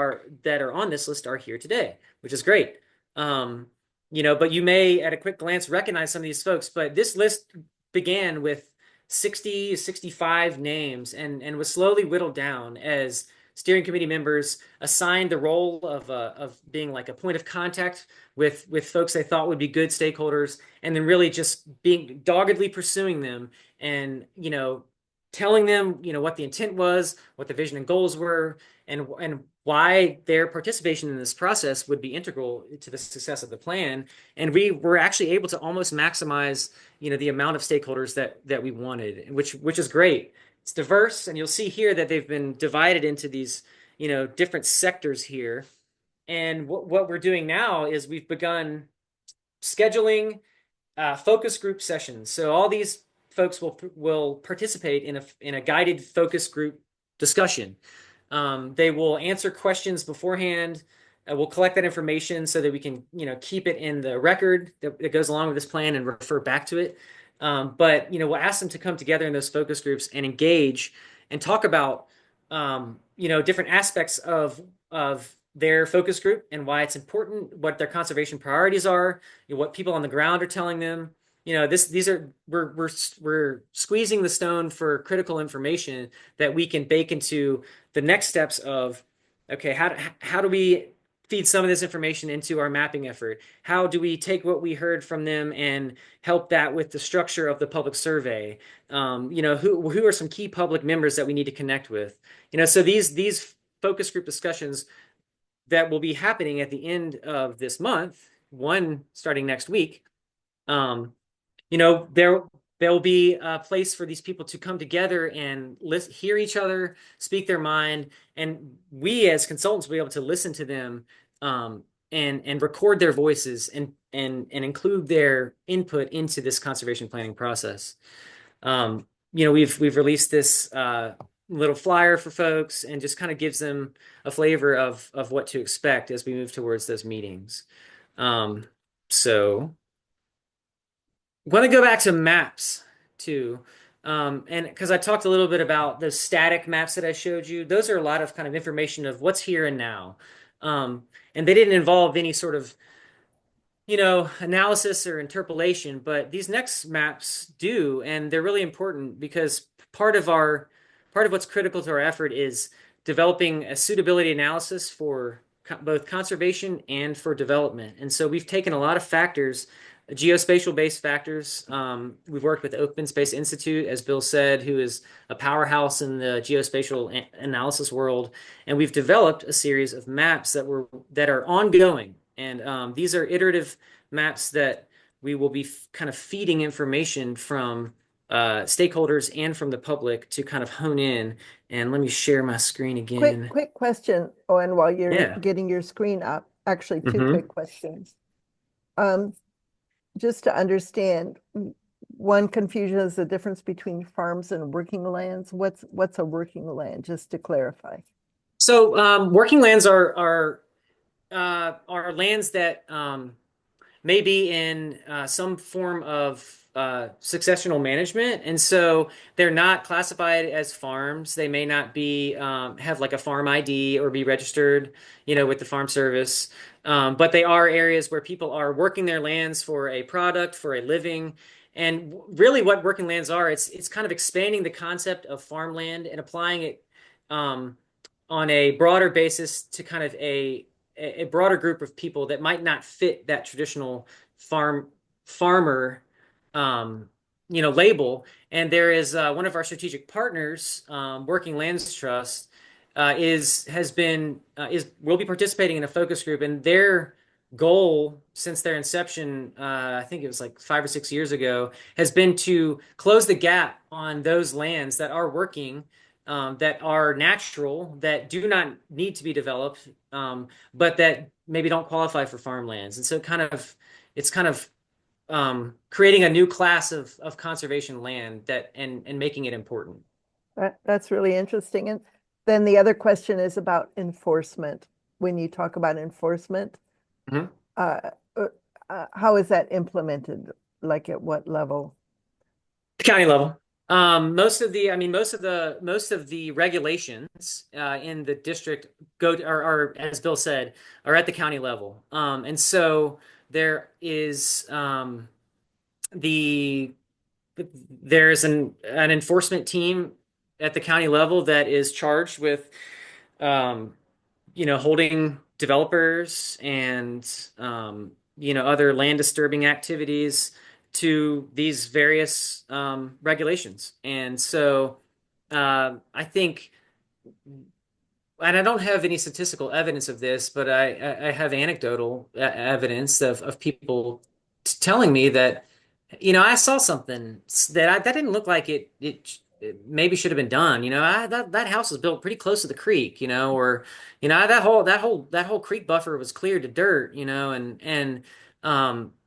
that are on this list are here today, which is great. But you may at a quick glance recognize some of these folks, but this list began with 65 names and was slowly whittled down as steering committee members assigned the role of being like a point of contact with folks they thought would be good stakeholders, and then really just being doggedly pursuing them and telling them what the intent was, what the vision and goals were, and why their participation in this process would be integral to the success of the plan. And we were actually able to almost maximize the amount of stakeholders that we wanted, which is great. It's diverse, and you'll see here that they've been divided into these, different sectors here. And what we're doing now is we've begun scheduling focus group sessions. So all these folks will participate in a guided focus group discussion. They will answer questions beforehand. We'll collect that information so that we can, keep it in the record that goes along with this plan and refer back to it. But we'll ask them to come together in those focus groups and engage and talk about different aspects of their focus group and why it's important, what their conservation priorities are, what people on the ground are telling them. We're squeezing the stone for critical information that we can bake into the next steps of, okay, how do we feed some of this information into our mapping effort? How do we take what we heard from them and help that with the structure of the public survey? Who are some key public members that we need to connect with? So these focus group discussions that will be happening at the end of this month, one starting next week, there will be a place for these people to come together and hear each other, speak their mind, and we as consultants will be able to listen to them and record their voices and include their input into this conservation planning process. We've released this little flyer for folks and just kind of gives them a flavor of what to expect as we move towards those meetings. So I'm going to go back to maps too. And because I talked a little bit about the static maps that I showed you, those are a lot of kind of information of what's here and now. And they didn't involve any sort of analysis or interpolation, but these next maps do, and they're really important because part of what's critical to our effort is developing a suitability analysis for both conservation and for development. And so we've taken a lot of factors, geospatial-based factors. We've worked with Open Space Institute, as Bill said, who is a powerhouse in the geospatial analysis world, and we've developed a series of maps that are ongoing. And these are iterative maps that we will be kind of feeding information from stakeholders and from the public to kind of hone in. And let me share my screen again. Quick question, Owen, while you're Yeah. getting your screen up. Actually, two Mhm. quick questions. Just to understand, one confusion is the difference between farms and working lands. What's a working land, just to clarify? So working lands are lands that may be in some form of successional management, and so they're not classified as farms. They may not be have like a farm ID or be registered, with the Farm Service. But they are areas where people are working their lands for a product, for a living. And really, what working lands are, it's kind of expanding the concept of farmland and applying it on a broader basis to kind of a broader group of people that might not fit that traditional farmer label. And there is one of our strategic partners, Working Lands Trust, will be participating in a focus group, and their goal since their inception, I think it was like 5 or 6 years ago, has been to close the gap on those lands that are working, that are natural, that do not need to be developed, but that maybe don't qualify for farmlands. And so it's kind of creating a new class of conservation land and making it important. That's really interesting. And then the other question is about enforcement. When you talk about enforcement, Mhm. How is that implemented? Like at what level? The county level. Most of the regulations in the district are, as Bill said, are at the county level. And so there is there's an enforcement team at the county level that is charged with holding developers and other land disturbing activities to these various regulations. And so I think, and I don't have any statistical evidence of this, but I have anecdotal evidence of people telling me that, I saw something that didn't look like it maybe should have been done. That house was built pretty close to the creek, or that whole creek buffer was cleared to dirt, and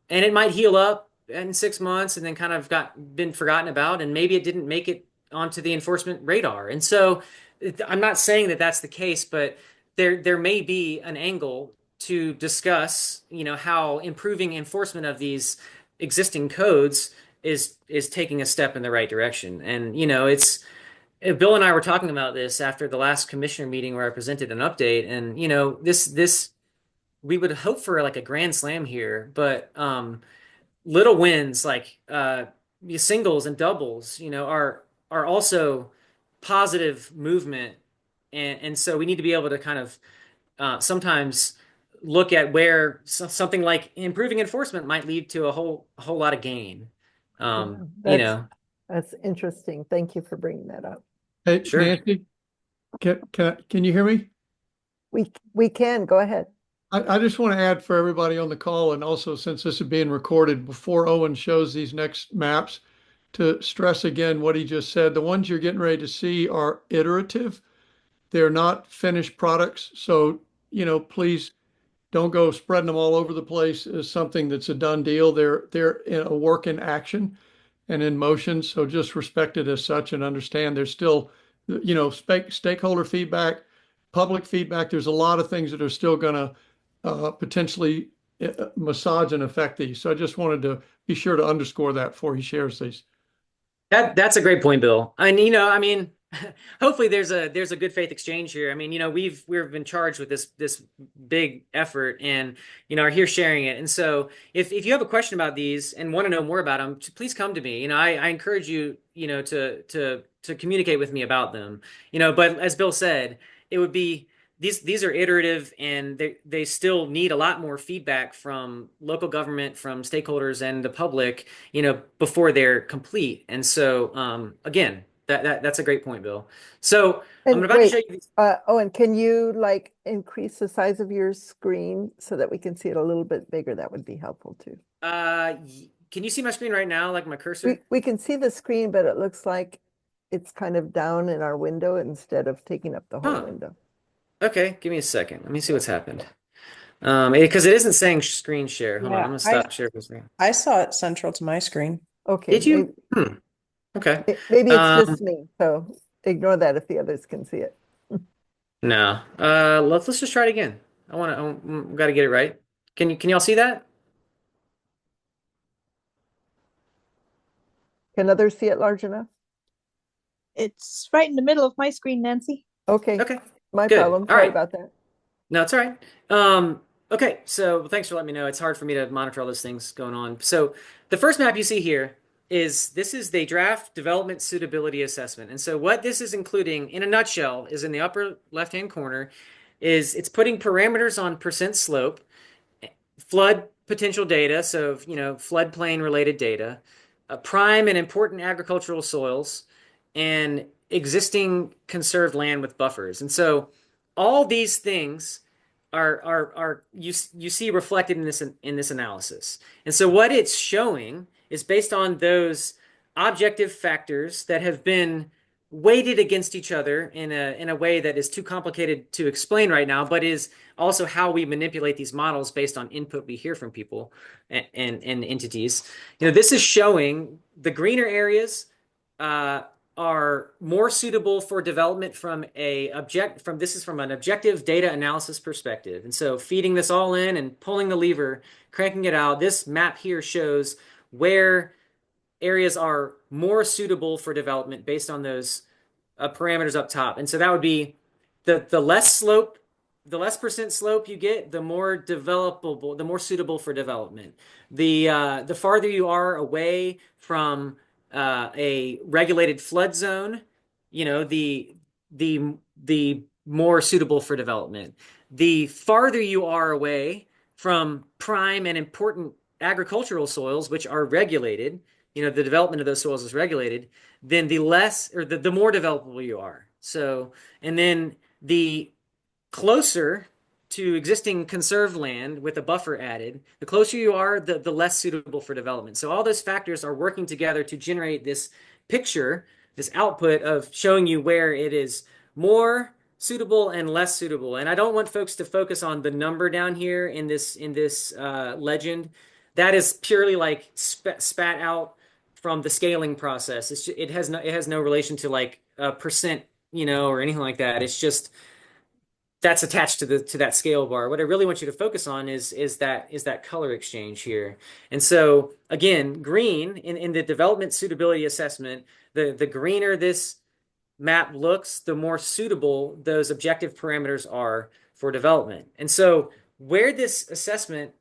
it might heal up in 6 months and then kind of been forgotten about, and maybe it didn't make it onto the enforcement radar. And so I'm not saying that that's the case, but there may be an angle to discuss, how improving enforcement of these existing codes is taking a step in the right direction. And it's Bill and I were talking about this after the last commissioner meeting where I presented an update, and this we would hope for like a grand slam here, but little wins like singles and doubles, are also positive movement, and so we need to be able to kind of sometimes look at where something like improving enforcement might lead to a whole lot of gain. That's interesting. Thank you for bringing that up. Hey, Sure. Nancy, can you hear me? We can go ahead. I just want to add for everybody on the call, and also since this is being recorded, before Owen shows these next maps, to stress again what he just said. The ones you're getting ready to see are iterative. They're not finished products. So, please don't go spreading them all over the place as something that's a done deal. They're in a work in action and in motion. So just respect it as such and understand there's still, stakeholder feedback, public feedback. There's a lot of things that are still going to potentially massage and affect these. So I just wanted to be sure to underscore that before he shares these. That's a great point, Bill. And I mean, hopefully there's a good faith exchange here. I mean, we've been charged with this big effort, and are here sharing it. And so if you have a question about these and want to know more about them, please come to me. I encourage you, to communicate with me about them. But as Bill said, it would be these are iterative, and they still need a lot more feedback from local government, from stakeholders and the public, before they're complete. And so again, that's a great point, Bill. So And I'm about to show you these. Owen, can you increase the size of your screen so that we can see it a little bit bigger? That would be helpful too. Can you see my screen right now, like my cursor? We can see the screen, but it looks like it's kind of down in our window instead of taking up the whole window. Okay, give me a second. Let me see what's happened. Because it isn't saying screen share. Hold on, I'm gonna stop share for a second. I saw it central to my screen. Okay. Did you? Okay. Maybe it's just me, so ignore that if the others can see it. No. Let's just try it again. I got to get it right. Can y'all see that? Can others see it large enough? It's right in the middle of my screen, Nancy. Okay. Okay. My Good. problem. All Sorry right. about that. No, it's all right. Okay, so thanks for letting me know. It's hard for me to monitor all those things going on. So the first map you see here is the draft development suitability assessment. And so what this is including, in a nutshell, is in the upper left-hand corner, is it's putting parameters on percent slope, flood potential data, so floodplain related data, prime and important agricultural soils, and existing conserved land with buffers. And so all these things are you see reflected in this analysis. And so what it's showing is based on those objective factors that have been weighted against each other in a way that is too complicated to explain right now, but is also how we manipulate these models based on input we hear from people and entities. This is showing the greener areas are more suitable for development from an objective data analysis perspective. And so feeding this all in and pulling the lever, cranking it out, this map here shows where areas are more suitable for development based on those parameters up top. And so that would be the less percent slope you get, the more developable, the more suitable for development. The farther you are away from a regulated flood zone, the more suitable for development. The farther you are away from prime and important agricultural soils, which are regulated, the development of those soils is regulated, then the less or the more developable you are. So, and then the closer to existing conserved land with a buffer added, the closer you are, the less suitable for development. So all those factors are working together to generate this picture, this output of showing you where it is more suitable and less suitable. And I don't want folks to focus on the number down here in this legend. That is purely like spat out from the scaling process. It has no relation to like a percent, or anything like that. It's just that's attached to that scale bar. What I really want you to focus on is that color exchange here. And so again, green in the development suitability assessment, the greener this map looks, the more suitable those objective parameters are for development. And so where this assessment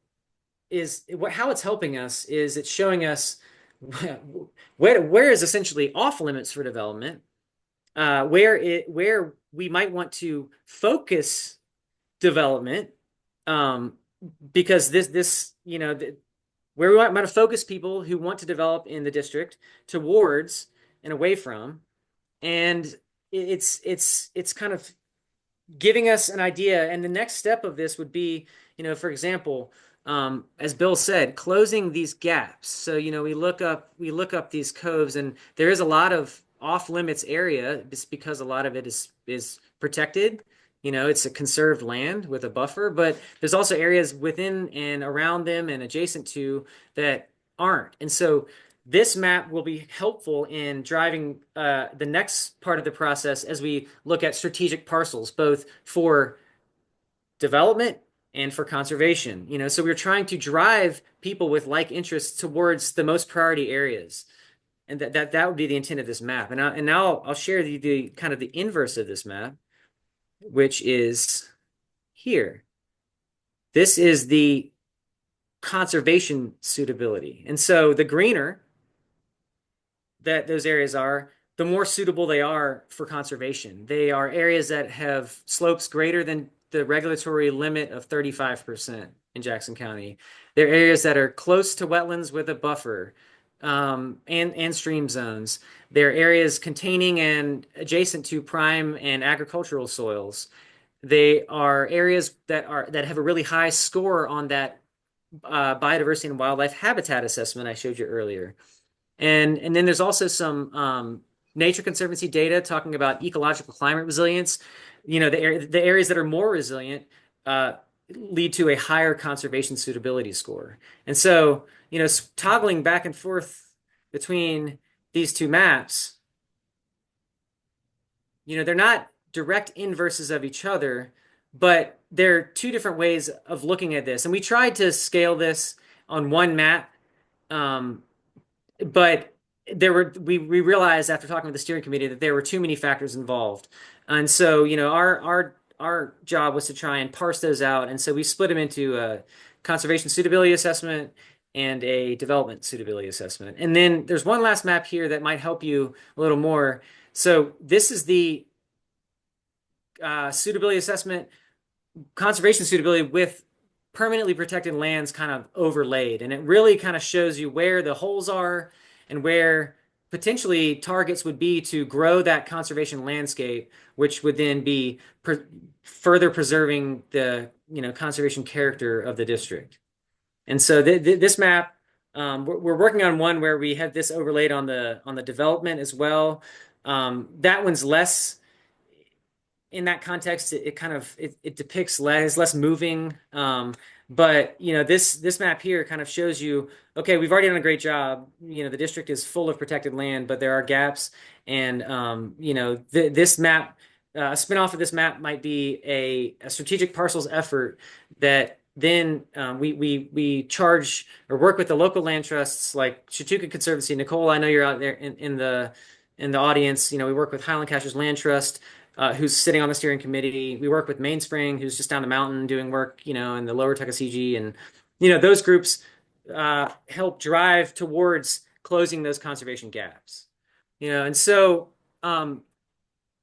is, how it's helping us is it's showing us where is essentially off limits for development, where we might want to focus development, because this where we want to focus people who want to develop in the district towards and away from, and it's kind of giving us an idea. And the next step of this would be, for example, as Bill said, closing these gaps. So we look up these coves, and there is a lot of off limits area just because a lot of it is protected It's a conserved land with a buffer, but there's also areas within and around them and adjacent to that aren't. And so this map will be helpful in driving the next part of the process as we look at strategic parcels, both for development and for conservation. So we're trying to drive people with like interests towards the most priority areas. And that would be the intent of this map. And now I'll share the kind of the inverse of this map, which is here. This is the conservation suitability. And so the greener that those areas are, the more suitable they are for conservation. They are areas that have slopes greater than the regulatory limit of 35% in Jackson County. They're areas that are close to wetlands with a buffer, and stream zones. They're areas containing and adjacent to prime and agricultural soils. They are areas that have a really high score on that biodiversity and wildlife habitat assessment I showed you earlier. And then there's also some Nature Conservancy data talking about ecological climate resilience. The areas that are more resilient lead to a higher conservation suitability score. And so, toggling back and forth between these two maps, they're not direct inverses of each other, but they're two different ways of looking at this. And we tried to scale this on one map, but we realized after talking with the steering committee that there were too many factors involved. And so, our job was to try and parse those out. And so we split them into a conservation suitability assessment and a development suitability assessment. And then there's one last map here that might help you a little more. So this is the suitability assessment, conservation suitability with permanently protected lands kind of overlaid. And it really kind of shows you where the holes are and where potentially targets would be to grow that conservation landscape, which would then be further preserving the conservation character of the district. And so this map, we're working on one where we have this overlaid on the development as well. That one's less in that context. It depicts less moving. But this map here kind of shows you, okay, we've already done a great job. The district is full of protected land, but there are gaps. And this map, a spinoff of this map might be a strategic parcels effort that then we charge or work with the local land trusts like Chautauqua Conservancy. Nicole, I know you're out there in the audience. We work with Highland Cashers Land Trust, who's sitting on the steering committee. We work with Mainspring, who's just down the mountain doing work, in the lower Tuckasegee. And, those groups help drive towards closing those conservation gaps. And so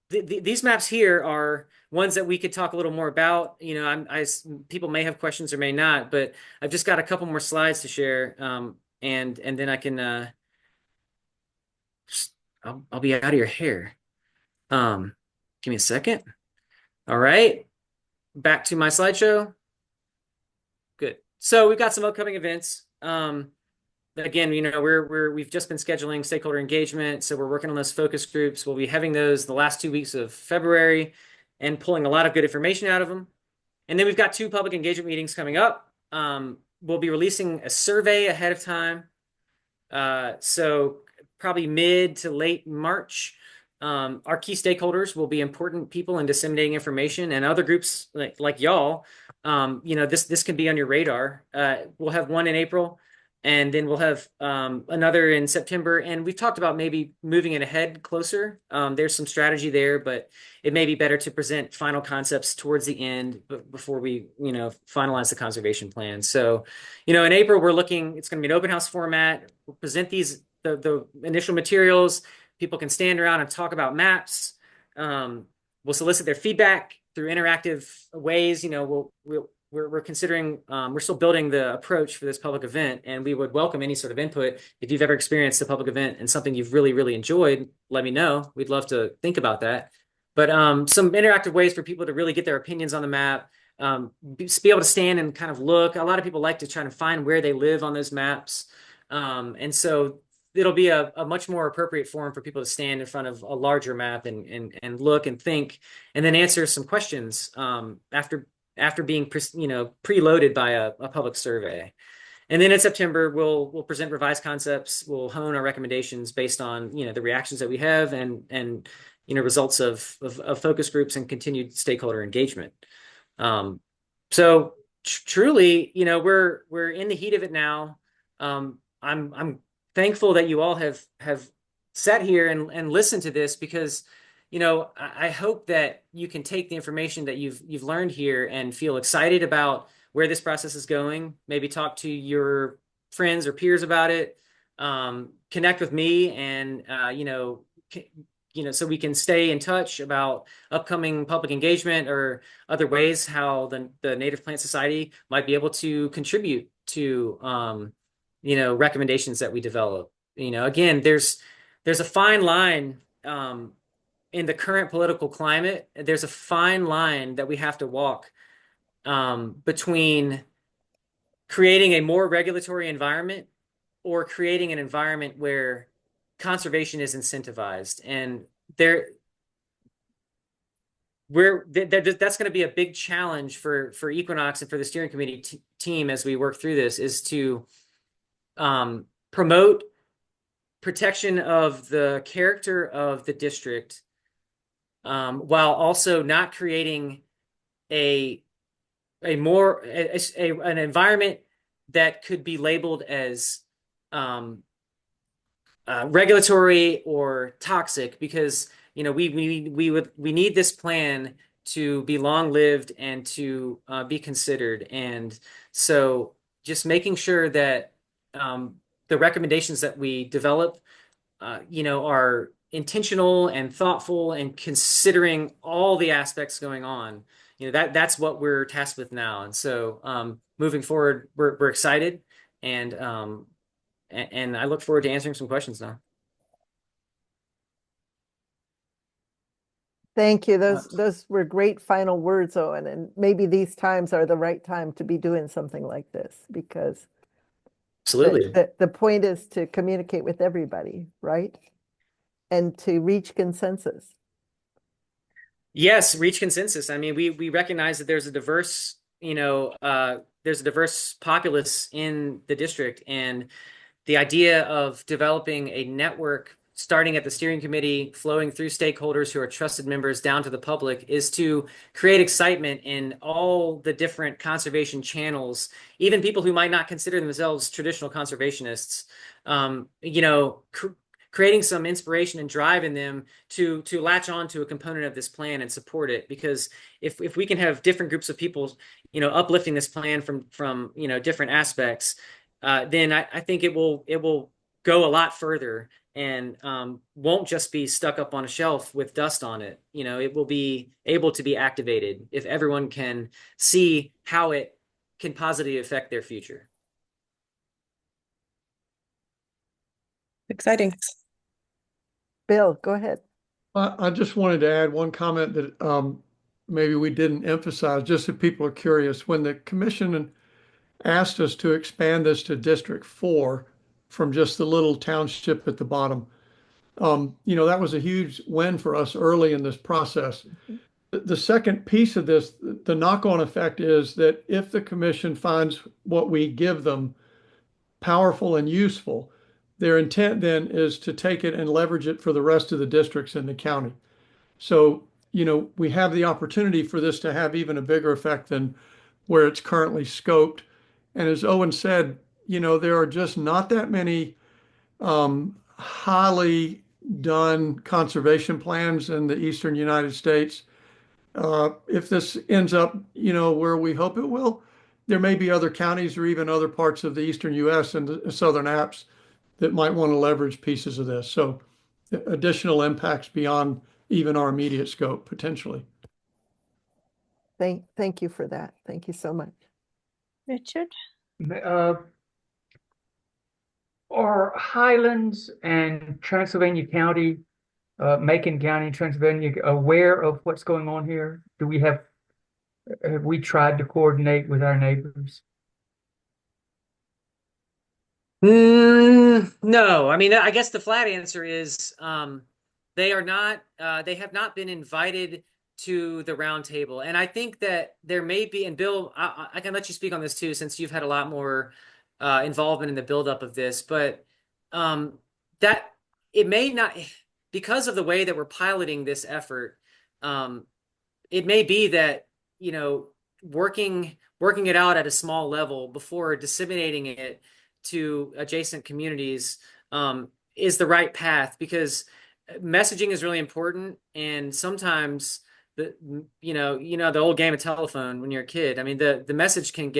these maps here are ones that we could talk a little more about. People may have questions or may not, but I've just got a couple more slides to share. And then I can, I'll be out of your hair. Give me a second. All right. Back to my slideshow. Good. So we've got some upcoming events. Again, we've just been scheduling stakeholder engagement. So we're working on those focus groups. We'll be having those the last 2 weeks of February and pulling a lot of good information out of them. And then we've got 2 public engagement meetings coming up. We'll be releasing a survey ahead of time. So probably mid to late March. Our key stakeholders will be important people in disseminating information, and other groups like y'all. This can be on your radar. We'll have one in April, and then we'll have another in September. And we've talked about maybe moving it ahead closer. There's some strategy there, but it may be better to present final concepts towards the end before we, finalize the conservation plan. So, in April, it's going to be an open house format. We'll present the initial materials. People can stand around and talk about maps. We'll solicit their feedback through interactive ways. We're considering, we're still building the approach for this public event, and we would welcome any sort of input. If you've ever experienced a public event and something you've really, really enjoyed, let me know. We'd love to think about that. But some interactive ways for people to really get their opinions on the map, be able to stand and kind of look. A lot of people like to try to find where they live on those maps. And so it'll be a much more appropriate forum for people to stand in front of a larger map and look and think, and then answer some questions after being preloaded by a public survey. And then in September, we'll present revised concepts. We'll hone our recommendations based on the reactions that we have and results of focus groups and continued stakeholder engagement. So truly, we're in the heat of it now. I'm thankful that you all have sat here and listened to this, because I hope that you can take the information that you've learned here and feel excited about where this process is going. Maybe talk to your friends or peers about it. Connect with me, and so we can stay in touch about upcoming public engagement or other ways how the Native Plant Society might be able to contribute to recommendations that we develop. Again, there's a fine line in the current political climate. There's a fine line that we have to walk between creating a more regulatory environment or creating an environment where conservation is incentivized. And that's going to be a big challenge for Equinox and for the steering committee team as we work through this, is to promote protection of the character of the district, while also not creating an environment that could be labeled as regulatory or toxic, because we need this plan to be long-lived and to be considered. And so just making sure that the recommendations that we develop are intentional and thoughtful and considering all the aspects going on. That's what we're tasked with now. And so moving forward, we're excited, and I look forward to answering some questions now. Thank you. Those were great final words, Owen. And maybe these times are the right time to be doing something like this, because Absolutely. the point is to communicate with everybody, right? And to reach consensus. Yes, reach consensus. I mean, we recognize that there's a diverse populace in the district, and the idea of developing a network starting at the steering committee, flowing through stakeholders who are trusted members down to the public, is to create excitement in all the different conservation channels, even people who might not consider themselves traditional conservationists, creating some inspiration and drive in them to latch on to a component of this plan and support it. Because if we can have different groups of people, uplifting this plan from different aspects, then I think it will go a lot further, and won't just be stuck up on a shelf with dust on it. It will be able to be activated if everyone can see how it can positively affect their future. Exciting. Bill, go ahead. I just wanted to add one comment that maybe we didn't emphasize, just so people are curious. When the commission asked us to expand this to District 4 from just the little township at the bottom, that was a huge win for us early in this process. The second piece of this, the knock-on effect, is that if the commission finds what we give them powerful and useful, their intent then is to take it and leverage it for the rest of the districts in the county. So, we have the opportunity for this to have even a bigger effect than where it's currently scoped. And as Owen said, there are just not that many highly done conservation plans in the eastern United States. If this ends up, where we hope it will, there may be other counties or even other parts of the eastern U.S. and the southern Alps that might want to leverage pieces of this. So additional impacts beyond even our immediate scope, potentially. Thank you for that. Thank you so much. Richard? Are Highlands and Transylvania County, Macon County, Transylvania, aware of what's going on here? Have we tried to coordinate with our neighbors? No, I mean, I guess the flat answer is they are not, they have not been invited to the round table. And I think that there may be, and Bill, I can let you speak on this too, since you've had a lot more involvement in the buildup of this, but that it may not, because of the way that we're piloting this effort, it may be that, you know, working it out at a small level before disseminating it to adjacent communities is the right path, because messaging is really important. And sometimes the the old game of telephone when you're a kid. I mean, the message can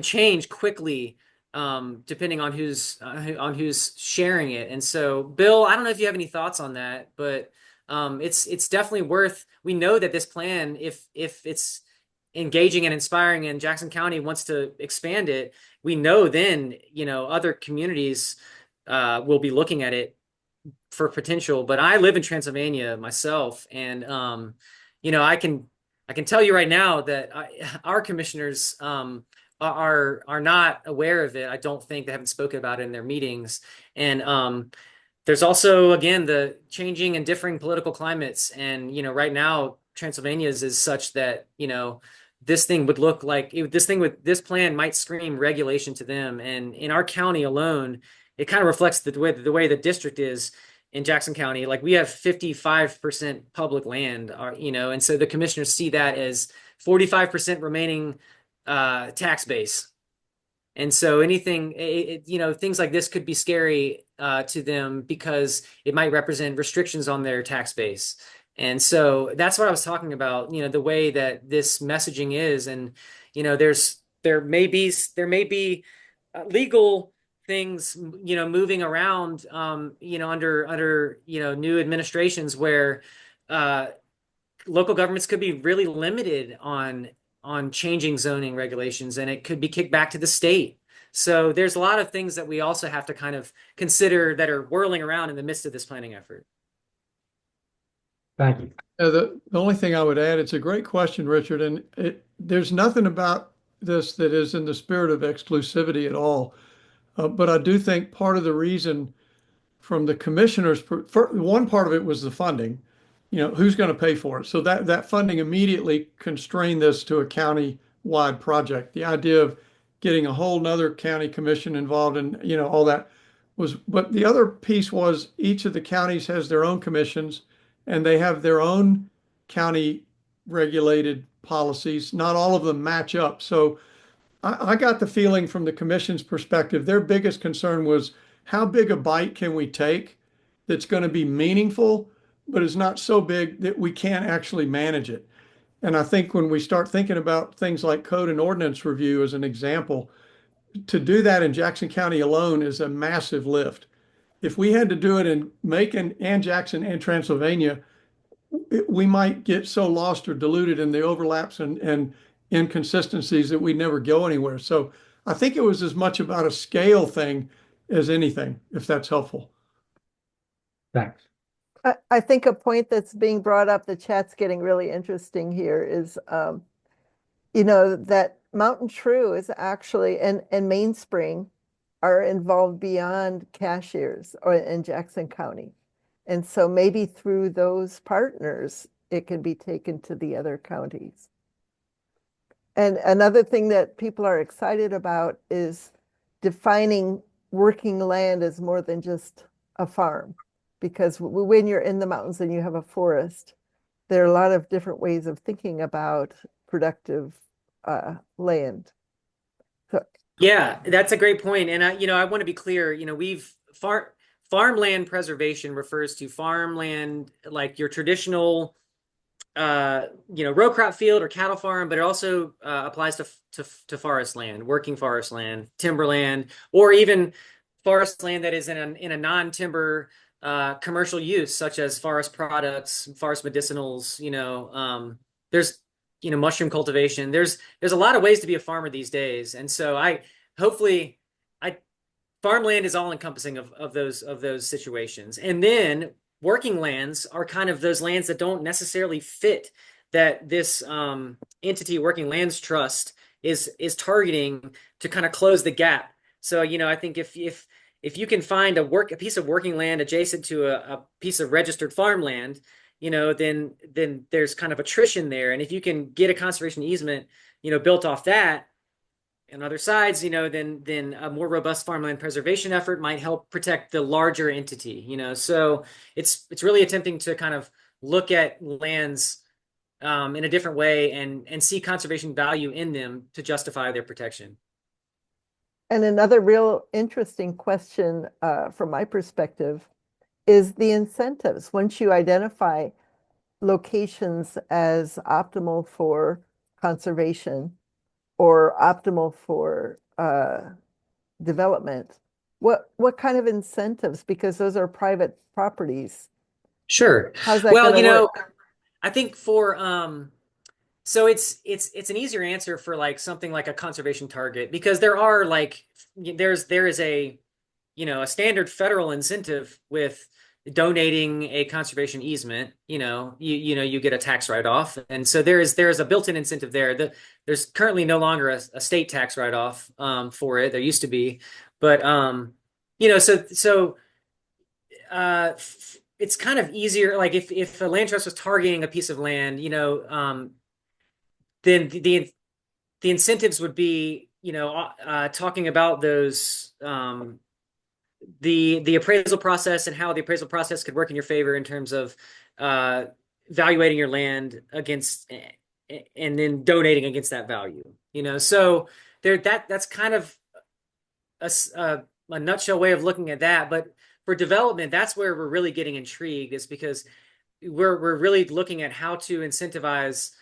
change quickly depending on who's sharing it. And so, Bill, I don't know if you have any thoughts on that, but it's definitely worth. We know that this plan, if it's engaging and inspiring, and Jackson County wants to expand it, we know then, other communities will be looking at it for potential. But I live in Transylvania myself, and I can tell you right now that our commissioners are not aware of it. I don't think they haven't spoken about it in their meetings. And there's also, again, the changing and differing political climates. And right now Transylvania's is such that this thing would look like this plan might scream regulation to them. And in our county alone, it kind of reflects the way the district is in Jackson County. Like, we have 55% public land, and so the commissioners see that as 45% remaining tax base. And so anything, things like this could be scary to them, because it might represent restrictions on their tax base. And so that's what I was talking about, the way that this messaging is. And, there may be legal things, moving around, under new administrations, where local governments could be really limited on changing zoning regulations, and it could be kicked back to the state. So there's a lot of things that we also have to kind of consider that are whirling around in the midst of this planning effort. Thank you. The only thing I would add, it's a great question, Richard, and there's nothing about this that is in the spirit of exclusivity at all. But I do think part of the reason from the commissioners, one part of it was the funding. Who's going to pay for it? So that funding immediately constrained this to a county-wide project. The idea of getting a whole nother county commission involved in, all that was, but the other piece was each of the counties has their own commissions, and they have their own county regulated policies. Not all of them match up. So I got the feeling from the commission's perspective, their biggest concern was, how big a bite can we take that's going to be meaningful, but is not so big that we can't actually manage it. And I think when we start thinking about things like code and ordinance review as an example, to do that in Jackson County alone is a massive lift. If we had to do it in Macon and Jackson and Transylvania, we might get so lost or diluted in the overlaps and inconsistencies that we'd never go anywhere. So I think it was as much about a scale thing as anything, if that's helpful. Thanks. I think a point that's being brought up, the chat's getting really interesting here, is, that Mountain True is actually, and Mainspring are involved beyond cashiers or in Jackson County. And so maybe through those partners, it can be taken to the other counties. And another thing that people are excited about is defining working land as more than just a farm. Because when you're in the mountains and you have a forest, there are a lot of different ways of thinking about productive land. So, Yeah, that's a great point. And I want to be clear, farmland preservation refers to farmland like your traditional row crop field or cattle farm, but it also applies to forest land, working forest land, timberland, or even forest land that is in a non-timber commercial use, such as forest products, forest medicinals. There's mushroom cultivation. There's a lot of ways to be a farmer these days, and so farmland is all encompassing of those situations. And then working lands are kind of those lands that don't necessarily fit that this entity, Working Lands Trust, is targeting to kind of close the gap. So, I think if you can find a piece of working land adjacent to a piece of registered farmland, then there's kind of attrition there. And if you can get a conservation easement, built off that, and other sides, then a more robust farmland preservation effort might help protect the larger entity, So it's really attempting to kind of look at lands in a different way and see conservation value in them to justify their protection. And another real interesting question from my perspective is the incentives. Once you identify locations as optimal for conservation or optimal for development, what kind of incentives? Because those are private properties. Sure. How's that Well, going to work? I think so it's an easier answer for like something like a conservation target, because there are like there is a a standard federal incentive with donating a conservation easement. You get a tax write-off, and so there is a built-in incentive there. There's currently no longer a state tax write-off for it. There used to be, but it's kind of easier. Like if a land trust was targeting a piece of land, then the incentives would be, talking about those, the appraisal process and how the appraisal process could work in your favor in terms of valuating your land against and then donating against that value. So that's kind of a nutshell way of looking at that. But for development, that's where we're really getting intrigued, is because we're really looking at how to incentivize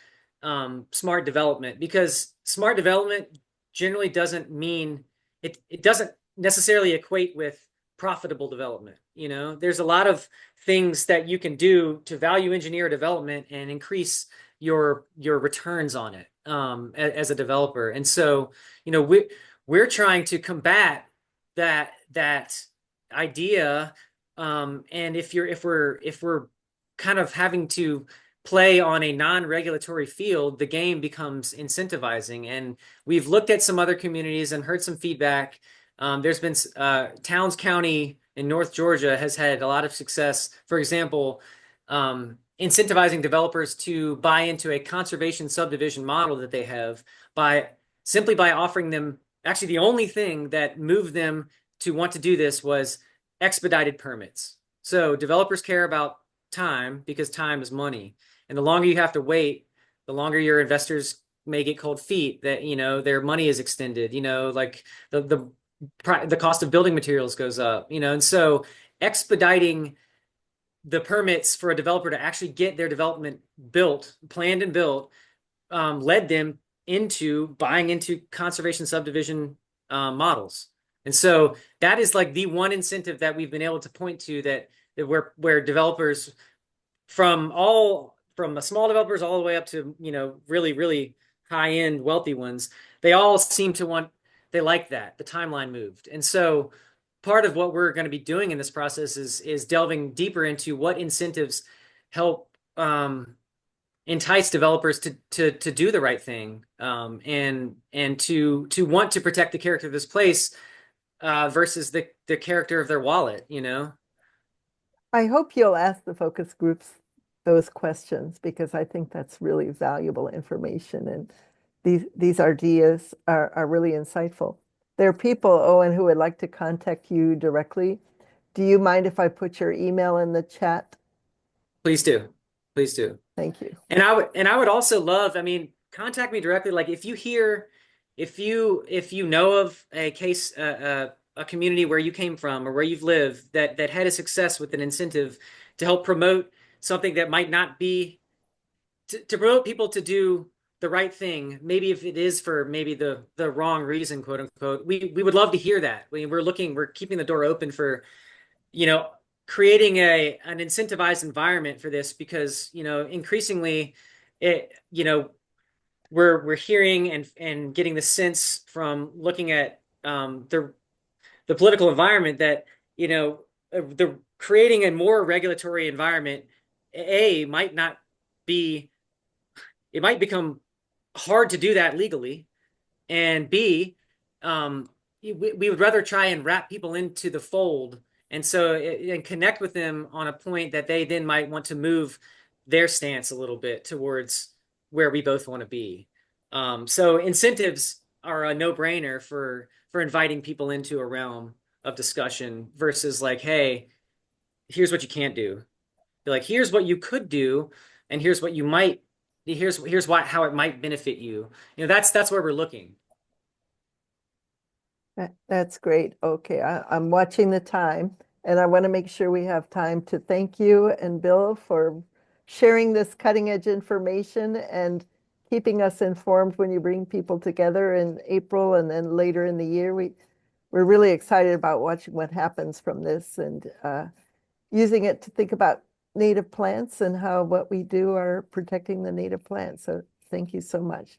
smart development, because smart development generally doesn't mean it doesn't necessarily equate with profitable development. There's a lot of things that you can do to value engineer development and increase your returns on it as a developer. And so, we're trying to combat that idea. And if we're kind of having to play on a non-regulatory field, the game becomes incentivizing. And we've looked at some other communities and heard some feedback. There's been Towns County in North Georgia has had a lot of success. For example, incentivizing developers to buy into a conservation subdivision model that they have by offering them, actually the only thing that moved them to want to do this was expedited permits. So developers care about time, because time is money. And the longer you have to wait, the longer your investors may get cold feet that, their money is extended, like the cost of building materials goes up, and so expediting the permits for a developer to actually get their development planned and built, led them into buying into conservation subdivision models. And so that is like the one incentive that we've been able to point to that where developers from small developers all the way up to, really, really high end wealthy ones, they all seem to they like that the timeline moved. And so part of what we're going to be doing in this process is delving deeper into what incentives help entice developers to do the right thing, and to want to protect the character of this place versus the character of their wallet. I hope you'll ask the focus groups those questions, because I think that's really valuable information, and these ideas are really insightful. There are people, Owen, who would like to contact you directly. Do you mind if I put your email in the chat? Please do. Please do. Thank you. And I would also love, contact me directly. Like if you know of a case, a community where you came from or where you've lived that had a success with an incentive to help promote something that might not be to promote people to do the right thing, maybe if it is for maybe the wrong reason, quote unquote, we would love to hear that. We're keeping the door open for, creating an incentivized environment for this, because, increasingly we're hearing and getting the sense from looking at the political environment that, the creating a more regulatory environment, it might become hard to do that legally, and B, we would rather try and wrap people into the fold, and so and connect with them on a point that they then might want to move their stance a little bit towards where we both want to be. So incentives are a no-brainer for inviting people into a realm of discussion versus like, hey, here's what you can't do. Be like, here's what you could do, and here's what you might. Here's why how it might benefit you. You know, that's where we're looking. That's great. Okay, I'm watching the time, and I want to make sure we have time to thank you and Bill for sharing this cutting edge information and keeping us informed when you bring people together in April and then later in the year. We're really excited about watching what happens from this and using it to think about native plants and how what we do are protecting the native plants. So thank you so much.